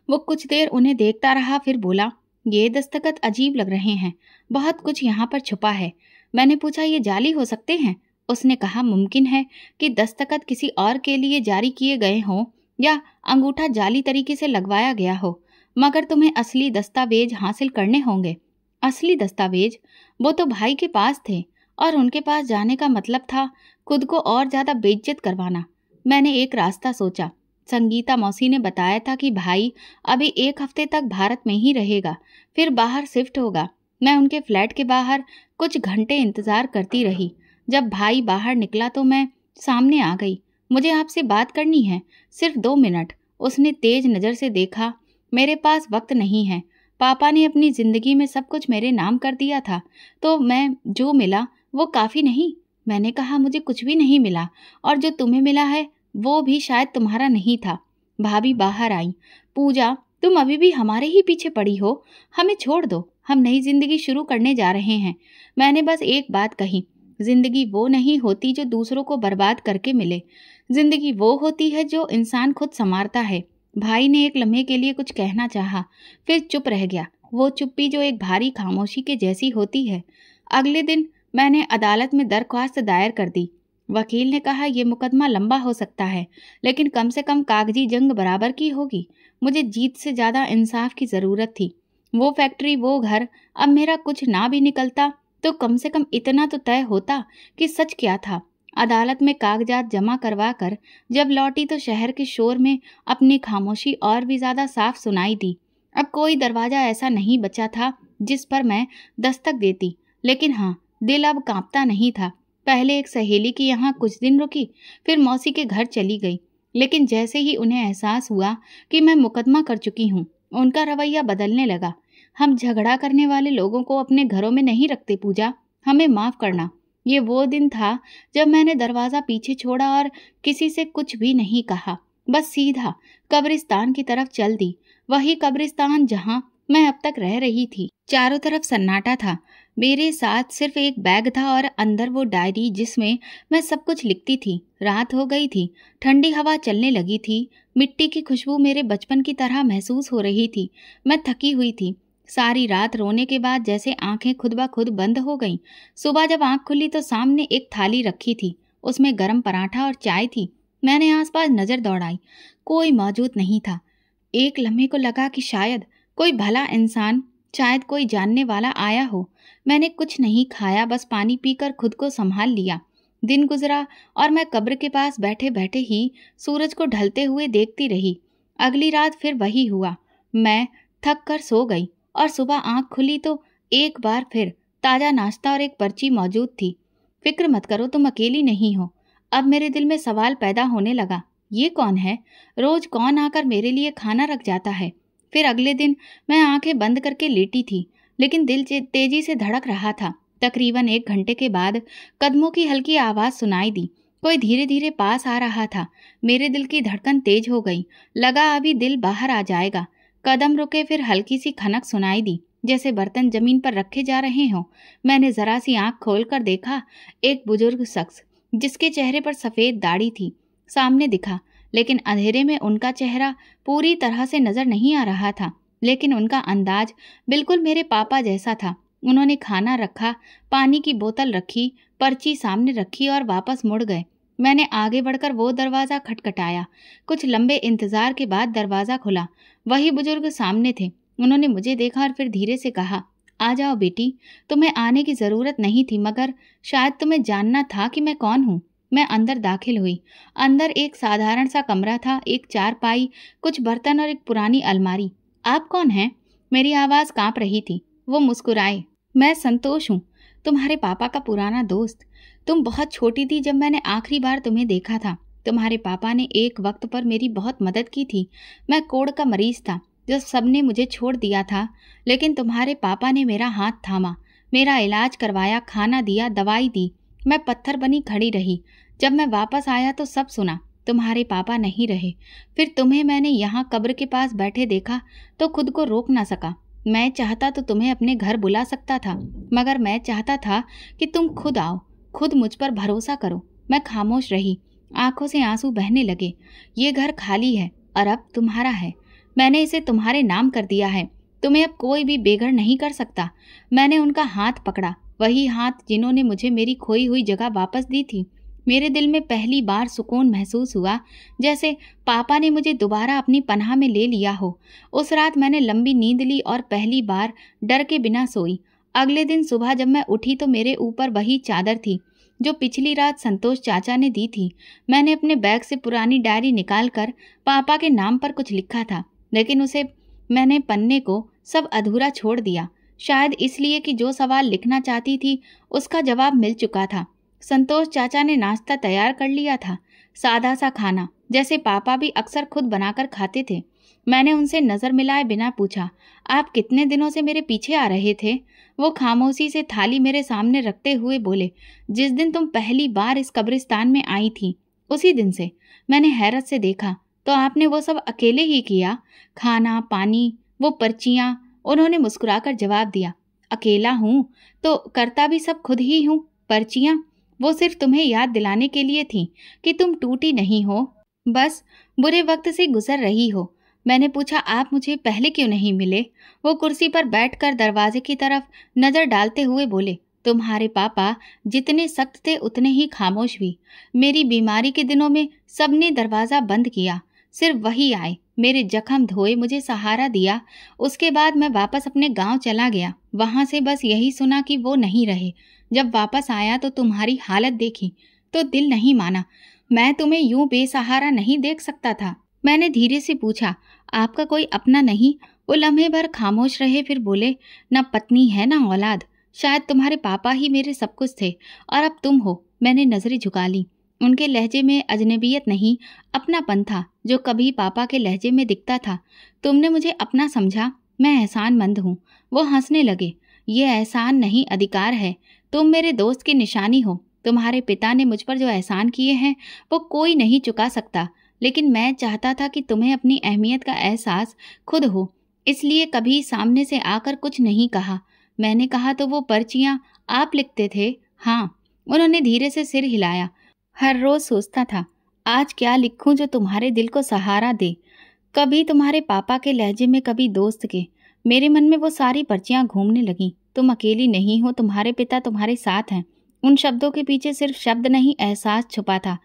वो कुछ देर उन्हें देखता रहा, फिर बोला, ये दस्तखत अजीब लग रहे हैं, बहुत कुछ यहाँ पर छुपा है। मैंने पूछा, ये जाली हो सकते हैं? उसने कहा, मुमकिन है कि दस्तखत किसी और के लिए जारी किए गए हों या अंगूठा जाली तरीके से लगवाया गया हो, मगर तुम्हें असली दस्तावेज हासिल करने होंगे। असली दस्तावेज? वो तो भाई के पास थे और उनके पास जाने का मतलब था खुद को और ज्यादा बेइज्जत करवाना। मैंने एक रास्ता सोचा। संगीता मौसी ने बताया था कि भाई अभी 1 हफ्ते तक भारत में ही रहेगा, फिर बाहर शिफ्ट होगा। मैं उनके फ्लैट के बाहर कुछ घंटे इंतजार करती रही। जब भाई बाहर निकला तो मैं सामने आ गई। मुझे आपसे बात करनी है, सिर्फ 2 मिनट। उसने तेज नज़र से देखा। मेरे पास वक्त नहीं है। पापा ने अपनी जिंदगी में सब कुछ मेरे नाम कर दिया था, तो मैं जो मिला वो काफ़ी नहीं। मैंने कहा, मुझे कुछ भी नहीं मिला, और जो तुम्हें मिला है वो भी शायद तुम्हारा नहीं था। भाभी बाहर आई। पूजा, तुम अभी भी हमारे ही पीछे पड़ी हो, हमें छोड़ दो, हम नई जिंदगी शुरू करने जा रहे हैं। मैंने बस एक बात कही, जिंदगी वो नहीं होती जो दूसरों को बर्बाद करके मिले। जिंदगी वो होती है जो इंसान खुद संवारता है। भाई ने एक लम्हे के लिए कुछ कहना चाहा, फिर चुप रह गया। वो चुप्पी जो एक भारी खामोशी के जैसी होती है। अगले दिन मैंने अदालत में दरख्वास्त दायर कर दी। वकील ने कहा, यह मुकदमा लंबा हो सकता है, लेकिन कम से कम कागजी जंग बराबर की होगी। मुझे जीत से ज़्यादा इंसाफ की ज़रूरत थी। वो फैक्ट्री, वो घर, अब मेरा कुछ ना भी निकलता तो कम से कम इतना तो तय होता कि सच क्या था। अदालत में कागजात जमा करवा कर जब लौटी तो शहर के शोर में अपनी खामोशी और भी ज़्यादा साफ सुनाई दी। अब कोई दरवाज़ा ऐसा नहीं बचा था जिस पर मैं दस्तक देती, लेकिन हाँ, दिल अब कांपता नहीं था। पहले एक सहेली की यहाँ कुछ दिन रुकी, फिर मौसी के घर चली गई, लेकिन जैसे ही उन्हें एहसास हुआ कि मैं मुकदमा कर चुकी हूँ, उनका रवैया बदलने लगा। हम झगड़ा करने वाले लोगों को अपने घरों में नहीं रखते पूजा, हमें माफ़ करना। ये वो दिन था जब मैंने दरवाज़ा पीछे छोड़ा और किसी से कुछ भी नहीं कहा, बस सीधा कब्रिस्तान की तरफ चल दी। वही कब्रिस्तान जहाँ मैं अब तक रह रही थी। चारों तरफ सन्नाटा था। मेरे साथ सिर्फ एक बैग था और अंदर वो डायरी जिसमें मैं सब कुछ लिखती थी। रात हो गई थी, ठंडी हवा चलने लगी थी, मिट्टी की खुशबू मेरे बचपन की तरह महसूस हो रही थी। मैं थकी हुई थी। सारी रात रोने के बाद जैसे आंखें खुद ब खुद बंद हो गईं। सुबह जब आंख खुली तो सामने एक थाली रखी थी, उसमें गर्म पराठा और चाय थी। मैंने आसपास नजर दौड़ाई, कोई मौजूद नहीं था। एक लम्हे को लगा कि शायद कोई भला इंसान, शायद कोई जानने वाला आया हो। मैंने कुछ नहीं खाया, बस पानी पीकर खुद को संभाल लिया। दिन गुजरा और मैं कब्र के पास बैठे बैठे ही सूरज को ढलते हुए देखती रही। अगली रात फिर वही हुआ। मैं थक कर सो गई और सुबह आंख खुली तो एक बार फिर ताज़ा नाश्ता और एक पर्ची मौजूद थी। फिक्र मत करो, तुम अकेली नहीं हो। अब मेरे दिल में सवाल पैदा होने लगा, ये कौन है? रोज कौन आकर मेरे लिए खाना रख जाता है? फिर अगले दिन मैं आंखें बंद करके लेटी थी, लेकिन दिल तेजी से धड़क रहा था। तकरीबन 1 घंटे के बाद कदमों की हल्की आवाज़ सुनाई दी। कोई धीरे धीरे पास आ रहा था। मेरे दिल की धड़कन तेज हो गई, लगा अभी दिल बाहर आ जाएगा। कदम रुके, फिर हल्की सी खनक सुनाई दी, जैसे बर्तन जमीन पर रखे जा रहे हों। मैंने जरा सी आंख खोलकर देखा। एक बुजुर्ग शख्स जिसके चेहरे पर सफ़ेद दाढ़ी थी सामने दिखा, लेकिन अंधेरे में उनका चेहरा पूरी तरह से नजर नहीं आ रहा था, लेकिन उनका अंदाज बिल्कुल मेरे पापा जैसा था। उन्होंने खाना रखा, पानी की बोतल रखी, पर्ची सामने रखी और वापस मुड़ गए। मैंने आगे बढ़कर वो दरवाज़ा खटखटाया। कुछ लंबे इंतजार के बाद दरवाज़ा खुला। वही बुजुर्ग सामने थे। उन्होंने मुझे देखा और फिर धीरे से कहा, आ जाओ बेटी, तुम्हें आने की ज़रूरत नहीं थी, मगर शायद तुम्हें जानना था कि मैं कौन हूँ। मैं अंदर दाखिल हुई। अंदर एक साधारण सा कमरा था, एक चारपाई, कुछ बर्तन और एक पुरानी अलमारी। आप कौन हैं? मेरी आवाज़ कांप रही थी। वो मुस्कुराए। मैं संतोष हूँ, तुम्हारे पापा का पुराना दोस्त। तुम बहुत छोटी थी जब मैंने आखिरी बार तुम्हें देखा था। तुम्हारे पापा ने एक वक्त पर मेरी बहुत मदद की थी। मैं कोढ़ का मरीज था, जब सबने मुझे छोड़ दिया था, लेकिन तुम्हारे पापा ने मेरा हाथ थामा, मेरा इलाज करवाया, खाना दिया, दवाई दी। मैं पत्थर बनी खड़ी रही। जब मैं वापस आया तो सब सुना। तुम्हारे पापा नहीं रहे। फिर तुम्हें मैंने यहाँ कब्र के पास बैठे देखा तो खुद को रोक ना सका। मैं चाहता तो तुम्हें अपने घर बुला सकता था, मगर मैं चाहता था कि तुम खुद आओ, खुद मुझ पर भरोसा करो। मैं खामोश रही। आंखों से आंसू बहने लगे। ये घर खाली है और अब तुम्हारा है। मैंने इसे तुम्हारे नाम कर दिया है। तुम्हें अब कोई भी बेघर नहीं कर सकता। मैंने उनका हाथ पकड़ा, वही हाथ जिन्होंने मुझे मेरी खोई हुई जगह वापस दी थी। मेरे दिल में पहली बार सुकून महसूस हुआ, जैसे पापा ने मुझे दोबारा अपनी पनाह में ले लिया हो। उस रात मैंने लंबी नींद ली और पहली बार डर के बिना सोई। अगले दिन सुबह जब मैं उठी तो मेरे ऊपर वही चादर थी जो पिछली रात संतोष चाचा ने दी थी। मैंने अपने बैग से पुरानी डायरी निकालकर पापा के नाम पर कुछ लिखा था, लेकिन उसे मैंने पन्ने को सब अधूरा छोड़ दिया। शायद इसलिए कि जो सवाल लिखना चाहती थी उसका जवाब मिल चुका था। संतोष चाचा ने नाश्ता तैयार कर लिया था, सादा सा खाना, जैसे पापा भी अक्सर खुद बनाकर खाते थे। मैंने उनसे नज़र मिलाए बिना पूछा, आप कितने दिनों से मेरे पीछे आ रहे थे? वो खामोशी से थाली मेरे सामने रखते हुए बोले, जिस दिन तुम पहली बार इस कब्रिस्तान में आई थी उसी दिन से। मैंने हैरत से देखा, तो आपने वो सब अकेले ही किया? खाना, पानी, वो पर्चियाँ? उन्होंने मुस्कुराकर जवाब दिया, अकेला हूँ तो करता भी सब खुद ही हूँ। पर्चियाँ वो सिर्फ तुम्हें याद दिलाने के लिए थी कि तुम टूटी नहीं हो, बस बुरे वक्त से गुजर रही हो। मैंने पूछा, आप मुझे पहले क्यों नहीं मिले? वो कुर्सी पर बैठकर दरवाजे की तरफ नजर डालते हुए बोले, तुम्हारे पापा जितने सख्त थे उतने ही खामोश भी। मेरी बीमारी के दिनों में सबने दरवाजा बंद किया, सिर्फ वही आए, मेरे जख्म धोए, मुझे सहारा दिया। उसके बाद मैं वापस अपने गांव चला गया। वहां से बस यही सुना कि वो नहीं रहे। जब वापस आया तो तुम्हारी हालत देखी तो दिल नहीं माना। मैं तुम्हें यूं बेसहारा नहीं देख सकता था। मैंने धीरे से पूछा, आपका कोई अपना नहीं? वो लम्हे भर खामोश रहे, फिर बोले, न पत्नी है न औलाद। शायद तुम्हारे पापा ही मेरे सब कुछ थे और अब तुम हो। मैंने नजरें झुका ली। उनके लहजे में अजनबियत नहीं, अपनापन था जो कभी पापा के लहजे में दिखता था। तुमने मुझे अपना समझा, मैं एहसानमंद हूँ। वो हंसने लगे, ये एहसान नहीं, अधिकार है। तुम मेरे दोस्त की निशानी हो। तुम्हारे पिता ने मुझ पर जो एहसान किए हैं वो कोई नहीं चुका सकता, लेकिन मैं चाहता था कि तुम्हें अपनी अहमियत का एहसास खुद हो, इसलिए कभी सामने से आकर कुछ नहीं कहा। मैंने कहा, तो वो पर्चियाँ आप लिखते थे? हाँ। उन्होंने धीरे से सिर हिलाया। हर रोज सोचता था, आज क्या लिखूं जो तुम्हारे दिल को सहारा दे। कभी तुम्हारे पापा के लहजे में, कभी दोस्त के। मेरे मन में वो सारी पर्चियां घूमने लगीं। तुम अकेली नहीं हो, तुम्हारे पिता तुम्हारे साथ हैं। उन शब्दों के पीछे सिर्फ शब्द नहीं, एहसास छुपा था।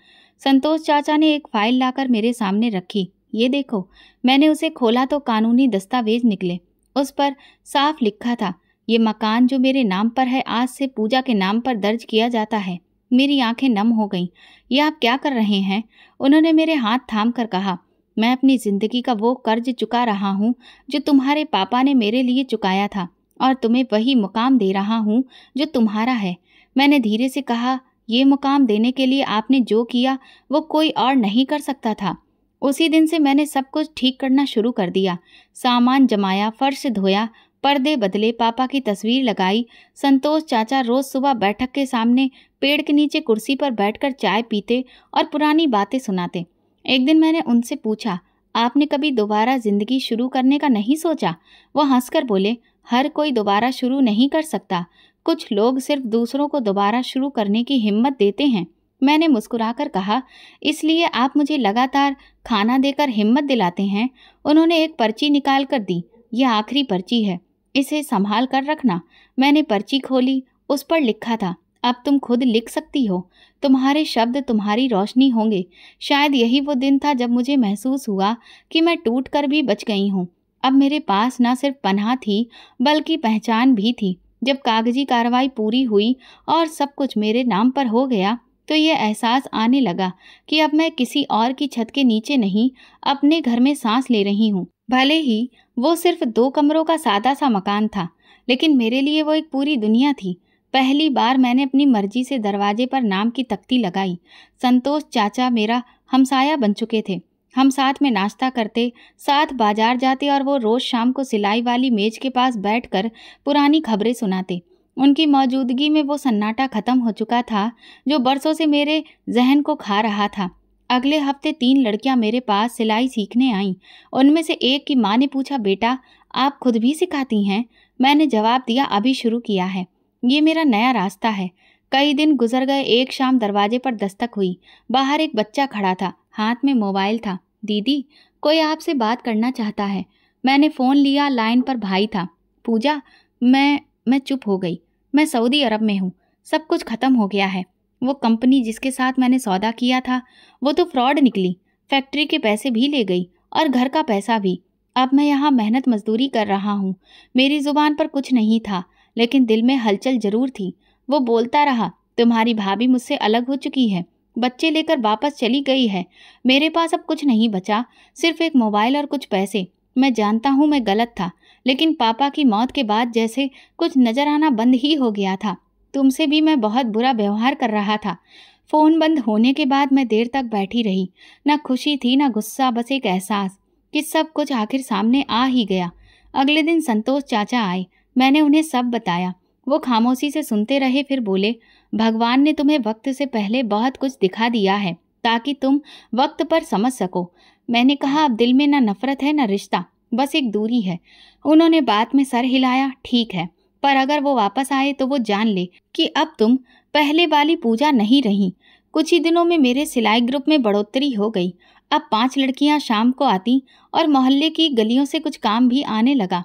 संतोष चाचा ने एक फाइल लाकर मेरे सामने रखी। ये देखो। मैंने उसे खोला तो कानूनी दस्तावेज निकले। उस पर साफ लिखा था, ये मकान जो मेरे नाम पर है आज से पूजा के नाम पर दर्ज किया जाता है। मेरी आंखें नम हो गईं। ये आप क्या कर रहे हैं? उन्होंने मेरे हाथ थाम कर कहा, मैं अपनी जिंदगी का वो कर्ज चुका रहा हूँ जो तुम्हारे पापा ने मेरे लिए चुकाया था, और तुम्हें वही मुकाम दे रहा हूँ जो तुम्हारा है। मैंने धीरे से कहा, ये मुकाम देने के लिए आपने जो किया वो कोई और नहीं कर सकता था। उसी दिन से मैंने सब कुछ ठीक करना शुरू कर दिया। सामान जमाया, फर्श धोया, पर्दे बदले, पापा की तस्वीर लगाई। संतोष चाचा रोज सुबह बैठक के सामने पेड़ के नीचे कुर्सी पर बैठकर चाय पीते और पुरानी बातें सुनाते। एक दिन मैंने उनसे पूछा, आपने कभी दोबारा जिंदगी शुरू करने का नहीं सोचा? वो हंसकर बोले, हर कोई दोबारा शुरू नहीं कर सकता, कुछ लोग सिर्फ दूसरों को दोबारा शुरू करने की हिम्मत देते हैं। मैंने मुस्कुराकर कहा, इसलिए आप मुझे लगातार खाना देकर हिम्मत दिलाते हैं। उन्होंने एक पर्ची निकाल कर दी। यह आखिरी पर्ची है, इसे संभाल कर रखना। मैंने पर्ची खोली, उस पर लिखा था, अब तुम खुद लिख सकती हो, तुम्हारे शब्द तुम्हारी रोशनी होंगे। शायद यही वो दिन था जब मुझे महसूस हुआ कि मैं टूट कर भी बच गई हूँ। अब मेरे पास न सिर्फ पनाह थी बल्कि पहचान भी थी। जब कागजी कार्रवाई पूरी हुई और सब कुछ मेरे नाम पर हो गया तो ये एहसास आने लगा कि अब मैं किसी और की छत के नीचे नहीं, अपने घर में सांस ले रही हूँ। भले ही वो सिर्फ 2 कमरों का सादा सा मकान था, लेकिन मेरे लिए वो एक पूरी दुनिया थी। पहली बार मैंने अपनी मर्जी से दरवाजे पर नाम की तख्ती लगाई। संतोष चाचा मेरा हमसाया बन चुके थे। हम साथ में नाश्ता करते, साथ बाजार जाते और वो रोज शाम को सिलाई वाली मेज के पास बैठकर पुरानी खबरें सुनाते। उनकी मौजूदगी में वो सन्नाटा खत्म हो चुका था जो बरसों से मेरे जहन को खा रहा था। अगले हफ्ते 3 लड़कियां मेरे पास सिलाई सीखने आईं। उनमें से एक की माँ ने पूछा, बेटा आप खुद भी सिखाती हैं? मैंने जवाब दिया, अभी शुरू किया है, ये मेरा नया रास्ता है। कई दिन गुजर गए। एक शाम दरवाजे पर दस्तक हुई। बाहर एक बच्चा खड़ा था, हाथ में मोबाइल था। दीदी, कोई आपसे बात करना चाहता है। मैंने फ़ोन लिया, लाइन पर भाई था। पूजा, मैं चुप हो गई। मैं सऊदी अरब में हूँ, सब कुछ खत्म हो गया है। वो कंपनी जिसके साथ मैंने सौदा किया था वो तो फ्रॉड निकली। फैक्ट्री के पैसे भी ले गई और घर का पैसा भी। अब मैं यहाँ मेहनत मजदूरी कर रहा हूँ। मेरी जुबान पर कुछ नहीं था, लेकिन दिल में हलचल जरूर थी। वो बोलता रहा, तुम्हारी भाभी मुझसे अलग हो चुकी है, बच्चे लेकर वापस चली गई है। मेरे पास अब कुछ नहीं बचा, सिर्फ एक मोबाइल और कुछ पैसे। मैं जानता हूँ मैं गलत था, लेकिन पापा की मौत के बाद जैसे कुछ नजर आना बंद ही हो गया था। तुमसे भी मैं बहुत बुरा व्यवहार कर रहा था। फ़ोन बंद होने के बाद मैं देर तक बैठी रही। ना खुशी थी ना गुस्सा, बस एक एहसास कि सब कुछ आखिर सामने आ ही गया। अगले दिन संतोष चाचा आए। मैंने उन्हें सब बताया। वो खामोशी से सुनते रहे, फिर बोले, भगवान ने तुम्हें वक्त से पहले बहुत कुछ दिखा दिया है ताकि तुम वक्त पर समझ सको। मैंने कहा, अब दिल में ना नफरत है ना रिश्ता, बस एक दूरी है। उन्होंने बात में सर हिलाया। ठीक है, पर अगर वो वापस आए तो वो जान ले कि अब तुम पहले वाली पूजा नहीं रही। कुछ ही दिनों में मेरे सिलाई ग्रुप में बढ़ोतरी हो गई। अब 5 लड़कियां शाम को आती और मोहल्ले की गलियों से कुछ काम भी आने लगा।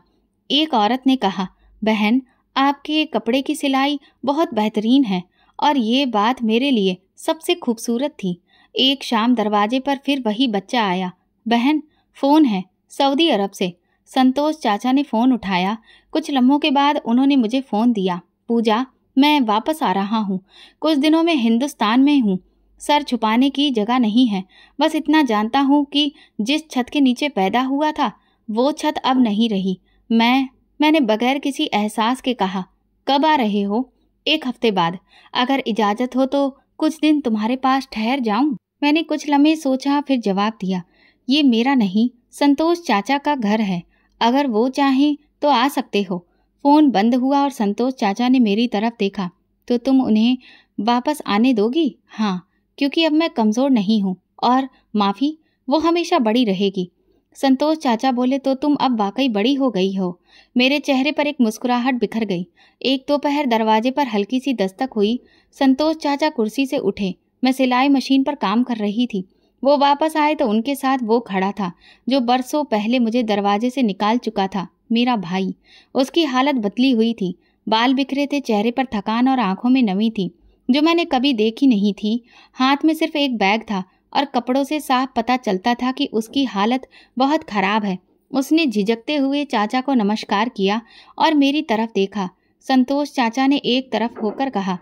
एक औरत ने कहा, बहन, आपके कपड़े की सिलाई बहुत बेहतरीन है। और ये बात मेरे लिए सबसे खूबसूरत थी। एक शाम दरवाजे पर फिर वही बच्चा आया। बहन, फ़ोन है सऊदी अरब से। संतोष चाचा ने फ़ोन उठाया। कुछ लम्हों के बाद उन्होंने मुझे फ़ोन दिया। पूजा, मैं वापस आ रहा हूँ। कुछ दिनों में हिंदुस्तान में हूँ। सर छुपाने की जगह नहीं है। बस इतना जानता हूँ कि जिस छत के नीचे पैदा हुआ था वो छत अब नहीं रही। मैंने बगैर किसी एहसास के कहा, कब आ रहे हो? 1 हफ्ते बाद। अगर इजाज़त हो तो कुछ दिन तुम्हारे पास ठहर जाऊं? मैंने कुछ लम्हे सोचा, फिर जवाब दिया, ये मेरा नहीं, संतोष चाचा का घर है। अगर वो चाहें तो आ सकते हो। फ़ोन बंद हुआ और संतोष चाचा ने मेरी तरफ देखा। तो तुम उन्हें वापस आने दोगी? हाँ, क्योंकि अब मैं कमज़ोर नहीं हूँ। और माफ़ी, वो हमेशा बड़ी रहेगी। संतोष चाचा बोले, तो तुम अब वाकई बड़ी हो गई हो। मेरे चेहरे पर एक मुस्कुराहट बिखर गई। एक दोपहर दरवाजे पर हल्की सी दस्तक हुई। संतोष चाचा कुर्सी से उठे। मैं सिलाई मशीन पर काम कर रही थी। वो वापस आए तो उनके साथ वो खड़ा था जो बरसों पहले मुझे दरवाजे से निकाल चुका था, मेरा भाई। उसकी हालत बदली हुई थी। बाल बिखरे थे, चेहरे पर थकान और आंखों में नमी थी जो मैंने कभी देखी नहीं थी। हाथ में सिर्फ एक बैग था और कपड़ों से साफ पता चलता था कि उसकी हालत बहुत खराब है। उसने झिझकते हुए चाचा को नमस्कार किया और मेरी तरफ देखा। संतोष चाचा ने एक तरफ होकर कहा,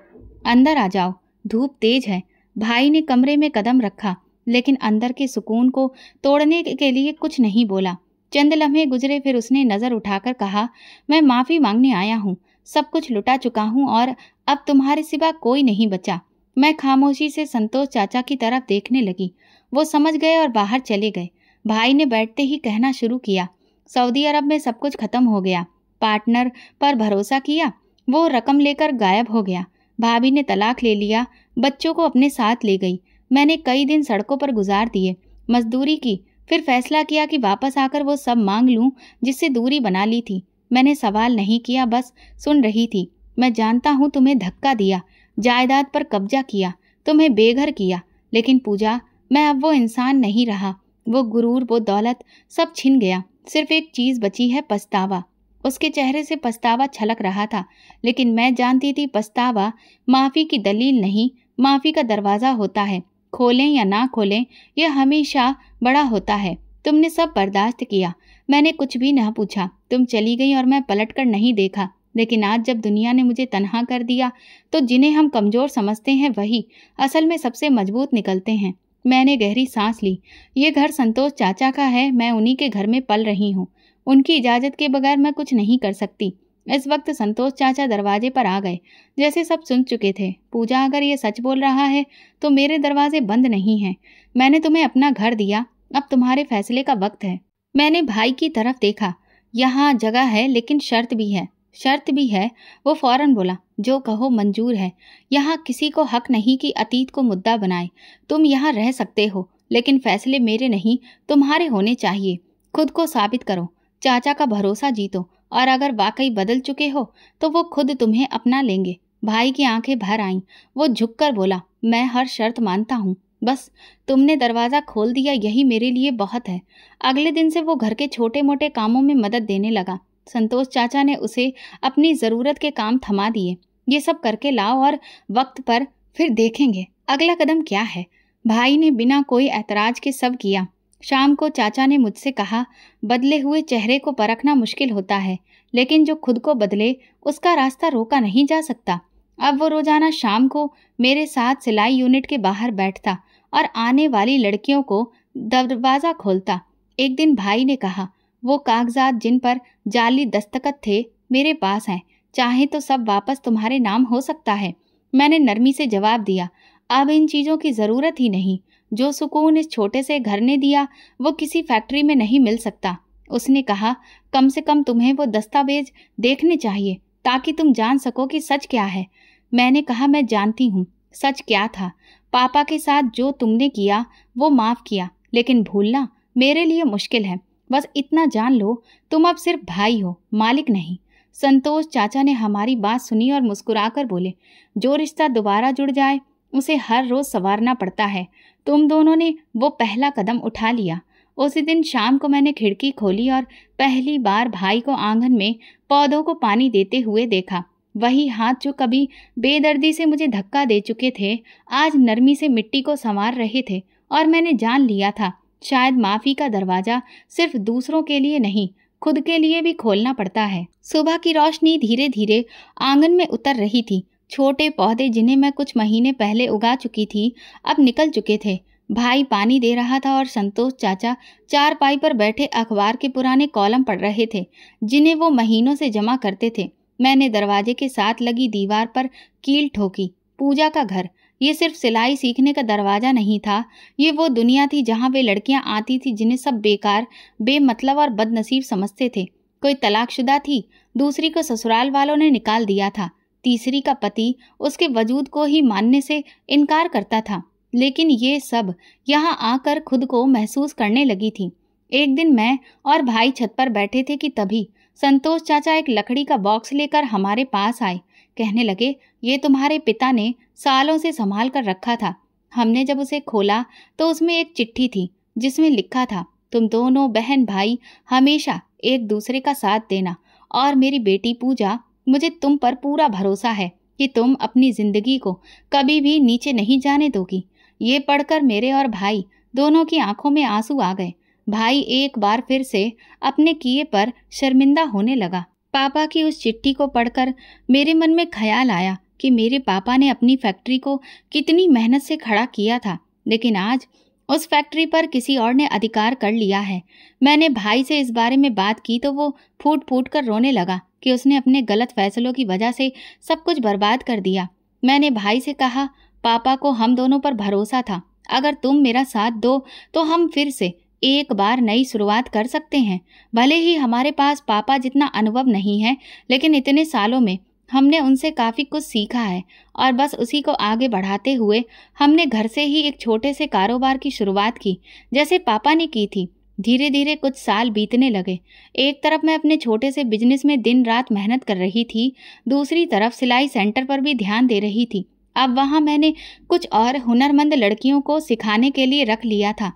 अंदर आ जाओ, धूप तेज है। भाई ने कमरे में कदम रखा, लेकिन अंदर के सुकून को तोड़ने के लिए कुछ नहीं बोला। चंद लम्हे गुजरे, फिर उसने नज़र उठाकर कहा, मैं माफ़ी मांगने आया हूँ। सब कुछ लुटा चुका हूँ और अब तुम्हारे सिवा कोई नहीं बचा। मैं खामोशी से संतोष चाचा की तरफ देखने लगी। वो समझ गए और बाहर चले गए। भाई ने बैठते ही कहना शुरू किया, सऊदी अरब में सब कुछ खत्म हो गया। पार्टनर पर भरोसा किया, वो रकम लेकर गायब हो गया। भाभी ने तलाक ले लिया, बच्चों को अपने साथ ले गई। मैंने कई दिन सड़कों पर गुजार दिए, मजदूरी की, फिर फैसला किया कि वापस आकर वो सब मांग लूं जिससे दूरी बना ली थी। मैंने सवाल नहीं किया, बस सुन रही थी। मैं जानता हूँ तुम्हें धक्का दिया, जायदाद पर कब्जा किया, तुम्हें बेघर किया, लेकिन पूजा, मैं अब वो इंसान नहीं रहा। वो गुरूर, वो दौलत, सब छिन गया। सिर्फ एक चीज़ बची है, पछतावा। उसके चेहरे से पछतावा छलक रहा था, लेकिन मैं जानती थी पछतावा माफ़ी की दलील नहीं, माफ़ी का दरवाज़ा होता है। खोलें या ना खोलें, यह हमेशा बड़ा होता है। तुमने सब बर्दाश्त किया, मैंने कुछ भी न पूछा। तुम चली गई और मैं पलटकर नहीं देखा। लेकिन आज जब दुनिया ने मुझे तन्हा कर दिया, तो जिन्हें हम कमज़ोर समझते हैं वही असल में सबसे मजबूत निकलते हैं। मैंने गहरी सांस ली। ये घर संतोष चाचा का है, मैं उन्हीं के घर में पल रही हूँ। उनकी इजाज़त के बगैर मैं कुछ नहीं कर सकती। इस वक्त संतोष चाचा दरवाजे पर आ गए, जैसे सब सुन चुके थे। पूजा, अगर ये सच बोल रहा है तो मेरे दरवाजे बंद नहीं हैं। मैंने तुम्हें अपना घर दिया, अब तुम्हारे फैसले का वक्त है। मैंने भाई की तरफ देखा। यहाँ जगह है, लेकिन शर्त भी है। शर्त भी है? वो फौरन बोला, जो कहो मंजूर है। यहाँ किसी को हक नहीं कि अतीत को मुद्दा बनाए। तुम यहाँ रह सकते हो, लेकिन फैसले मेरे नहीं तुम्हारे होने चाहिए। खुद को साबित करो, चाचा का भरोसा जीतो, और अगर वाकई बदल चुके हो तो वो खुद तुम्हें अपना लेंगे। भाई की आंखें भर आईं। वो झुककर बोला, मैं हर शर्त मानता हूँ, बस तुमने दरवाज़ा खोल दिया यही मेरे लिए बहुत है। अगले दिन से वो घर के छोटे मोटे कामों में मदद देने लगा। संतोष चाचा ने उसे अपनी ज़रूरत के काम थमा दिए। ये सब करके लाओ और वक्त पर, फिर देखेंगे अगला कदम क्या है। भाई ने बिना कोई ऐतराज के सब किया। शाम को चाचा ने मुझसे कहा, बदले हुए चेहरे को परखना मुश्किल होता है, लेकिन जो खुद को बदले उसका रास्ता रोका नहीं जा सकता। अब वो रोजाना शाम को मेरे साथ सिलाई यूनिट के बाहर बैठता और आने वाली लड़कियों को दरवाज़ा खोलता। एक दिन भाई ने कहा, वो कागजात जिन पर जाली दस्तखत थे मेरे पास हैं, चाहे तो सब वापस तुम्हारे नाम हो सकता है। मैंने नरमी से जवाब दिया, अब इन चीज़ों की ज़रूरत ही नहीं। जो सुकून इस छोटे से घर ने दिया वो किसी फैक्ट्री में नहीं मिल सकता। उसने कहा, कम से कम तुम्हें वो दस्तावेज देखने चाहिए ताकि तुम जान सको कि सच क्या है। मैंने कहा, मैं जानती हूँ सच क्या था। पापा के साथ जो तुमने किया वो माफ़ किया, लेकिन भूलना मेरे लिए मुश्किल है। बस इतना जान लो, तुम अब सिर्फ भाई हो, मालिक नहीं। संतोष चाचा ने हमारी बात सुनी और मुस्कुराकर बोले, जो रिश्ता दोबारा जुड़ जाए उसे हर रोज़ संवारना पड़ता है। तुम दोनों ने वो पहला कदम उठा लिया। उसी दिन शाम को मैंने खिड़की खोली और पहली बार भाई को आंगन में पौधों को पानी देते हुए देखा। वही हाथ जो कभी बेदर्दी से मुझे धक्का दे चुके थे, आज नरमी से मिट्टी को संवार रहे थे। और मैंने जान लिया था, शायद माफ़ी का दरवाज़ा सिर्फ दूसरों के लिए नहीं, खुद के लिए भी खोलना पड़ता है। सुबह की रोशनी धीरे धीरे आंगन में उतर रही थी। छोटे पौधे जिन्हें मैं कुछ महीने पहले उगा चुकी थी अब निकल चुके थे। भाई पानी दे रहा था और संतोष चाचा चारपाई पर बैठे अखबार के पुराने कॉलम पढ़ रहे थे, जिन्हें वो महीनों से जमा करते थे। मैंने दरवाजे के साथ लगी दीवार पर कील ठोकी। पूजा का घर। ये सिर्फ सिलाई सीखने का दरवाज़ा नहीं था, ये वो दुनिया थी जहाँ वे लड़कियाँ आती थी जिन्हें सब बेकार, बेमतलब और बदनसीब समझते थे। कोई तलाकशुदा थी, दूसरी को ससुराल वालों ने निकाल दिया था, तीसरी का पति उसके वजूद को ही मानने से इनकार करता था। लेकिन ये सब यहाँ आकर खुद को महसूस करने लगी थी। एक दिन मैं और भाई छत पर बैठे थे कि तभी संतोष चाचा एक लकड़ी का बॉक्स लेकर हमारे पास आए। कहने लगे, ये तुम्हारे पिता ने सालों से संभाल कर रखा था। हमने जब उसे खोला तो उसमें एक चिट्ठी थी जिसमें लिखा था, तुम दोनों बहन भाई हमेशा एक दूसरे का साथ देना, और मेरी बेटी पूजा, मुझे तुम पर पूरा भरोसा है कि तुम अपनी जिंदगी को कभी भी नीचे नहीं जाने दोगी। ये पढ़कर मेरे और भाई दोनों की आंखों में आंसू आ गए। भाई एक बार फिर से अपने किए पर शर्मिंदा होने लगा। पापा की उस चिट्ठी को पढ़कर मेरे मन में ख्याल आया कि मेरे पापा ने अपनी फैक्ट्री को कितनी मेहनत से खड़ा किया था, लेकिन आज उस फैक्ट्री पर किसी और ने अधिकार कर लिया है। मैंने भाई से इस बारे में बात की तो वो फूट फूट कर रोने लगा कि उसने अपने गलत फैसलों की वजह से सब कुछ बर्बाद कर दिया। मैंने भाई से कहा, पापा को हम दोनों पर भरोसा था, अगर तुम मेरा साथ दो तो हम फिर से एक बार नई शुरुआत कर सकते हैं। भले ही हमारे पास पापा जितना अनुभव नहीं है, लेकिन इतने सालों में हमने उनसे काफ़ी कुछ सीखा है और बस उसी को आगे बढ़ाते हुए हमने घर से ही एक छोटे से कारोबार की शुरुआत की, जैसे पापा ने की थी। धीरे धीरे कुछ साल बीतने लगे। एक तरफ मैं अपने छोटे से बिजनेस में दिन रात मेहनत कर रही थी, दूसरी तरफ सिलाई सेंटर पर भी ध्यान दे रही थी। अब वहाँ मैंने कुछ और हुनरमंद लड़कियों को सिखाने के लिए रख लिया था।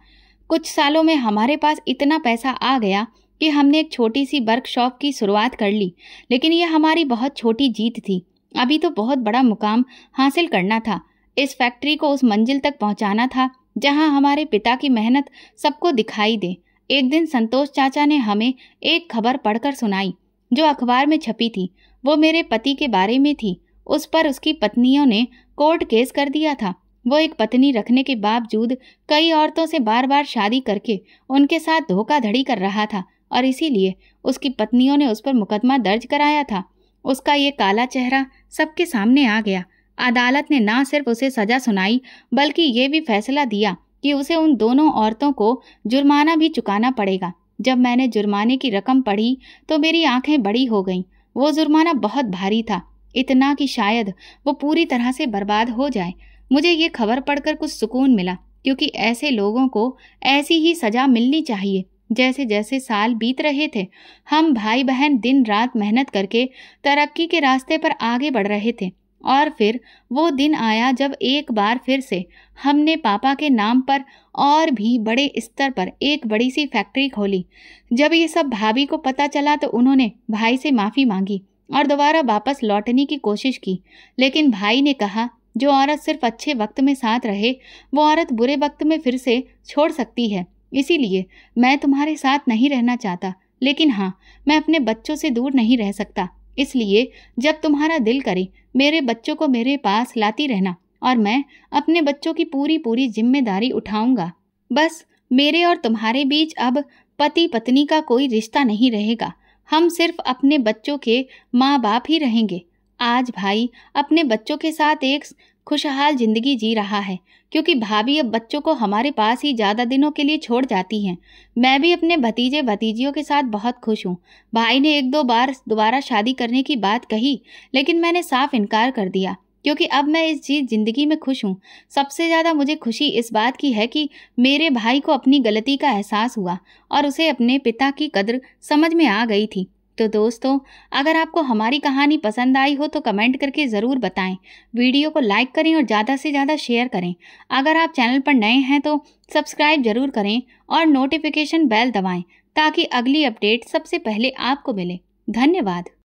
कुछ सालों में हमारे पास इतना पैसा आ गया कि हमने एक छोटी सी वर्कशॉप की शुरुआत कर ली, लेकिन यह हमारी बहुत छोटी जीत थी। अभी तो बहुत बड़ा मुकाम हासिल करना था। इस फैक्ट्री को उस मंजिल तक पहुंचाना था जहां हमारे पिता की मेहनत सबको दिखाई दे। एक दिन संतोष चाचा ने हमें एक खबर पढ़कर सुनाई जो अखबार में छपी थी। वो मेरे पति के बारे में थी। उस पर उसकी पत्नियों ने कोर्ट केस कर दिया था। वो एक पत्नी रखने के बावजूद कई औरतों से बार बार शादी करके उनके साथ धोखाधड़ी कर रहा था और इसीलिए उसकी पत्नियों ने उस पर मुकदमा दर्ज कराया था। उसका ये काला चेहरा सबके सामने आ गया। अदालत ने ना सिर्फ उसे सजा सुनाई बल्कि ये भी फैसला दिया कि उसे उन दोनों औरतों को जुर्माना भी चुकाना पड़ेगा। जब मैंने जुर्माने की रकम पढ़ी तो मेरी आंखें बड़ी हो गईं। वो जुर्माना बहुत भारी था, इतना कि शायद वो पूरी तरह से बर्बाद हो जाए। मुझे ये खबर पढ़कर कुछ सुकून मिला, क्योंकि ऐसे लोगों को ऐसी ही सज़ा मिलनी चाहिए। जैसे जैसे साल बीत रहे थे, हम भाई बहन दिन रात मेहनत करके तरक्की के रास्ते पर आगे बढ़ रहे थे। और फिर वो दिन आया जब एक बार फिर से हमने पापा के नाम पर और भी बड़े स्तर पर एक बड़ी सी फैक्ट्री खोली। जब ये सब भाभी को पता चला तो उन्होंने भाई से माफ़ी मांगी और दोबारा वापस लौटने की कोशिश की, लेकिन भाई ने कहा जो औरत सिर्फ अच्छे वक्त में साथ रहे वो औरत बुरे वक्त में फिर से छोड़ सकती है। इसीलिए मैं तुम्हारे साथ नहीं रहना चाहता, लेकिन हाँ, मैं अपने बच्चों से दूर नहीं रह सकता। इसलिए जब तुम्हारा दिल करे मेरे बच्चों को मेरे पास लाती रहना और मैं अपने बच्चों की पूरी पूरी जिम्मेदारी उठाऊंगा। बस मेरे और तुम्हारे बीच अब पति पत्नी का कोई रिश्ता नहीं रहेगा, हम सिर्फ अपने बच्चों के माँ बाप ही रहेंगे। आज भाई अपने बच्चों के साथ एक खुशहाल जिंदगी जी रहा है, क्योंकि भाभी अब बच्चों को हमारे पास ही ज़्यादा दिनों के लिए छोड़ जाती हैं। मैं भी अपने भतीजे भतीजियों के साथ बहुत खुश हूँ। भाई ने एक दो बार दोबारा शादी करने की बात कही, लेकिन मैंने साफ इनकार कर दिया, क्योंकि अब मैं इस जिंदगी में खुश हूँ। सबसे ज़्यादा मुझे खुशी इस बात की है कि मेरे भाई को अपनी गलती का एहसास हुआ और उसे अपने पिता की कद्र समझ में आ गई थी। तो दोस्तों, अगर आपको हमारी कहानी पसंद आई हो तो कमेंट करके ज़रूर बताएं। वीडियो को लाइक करें और ज़्यादा से ज़्यादा शेयर करें। अगर आप चैनल पर नए हैं तो सब्सक्राइब जरूर करें और नोटिफिकेशन बेल दबाएं ताकि अगली अपडेट सबसे पहले आपको मिले। धन्यवाद।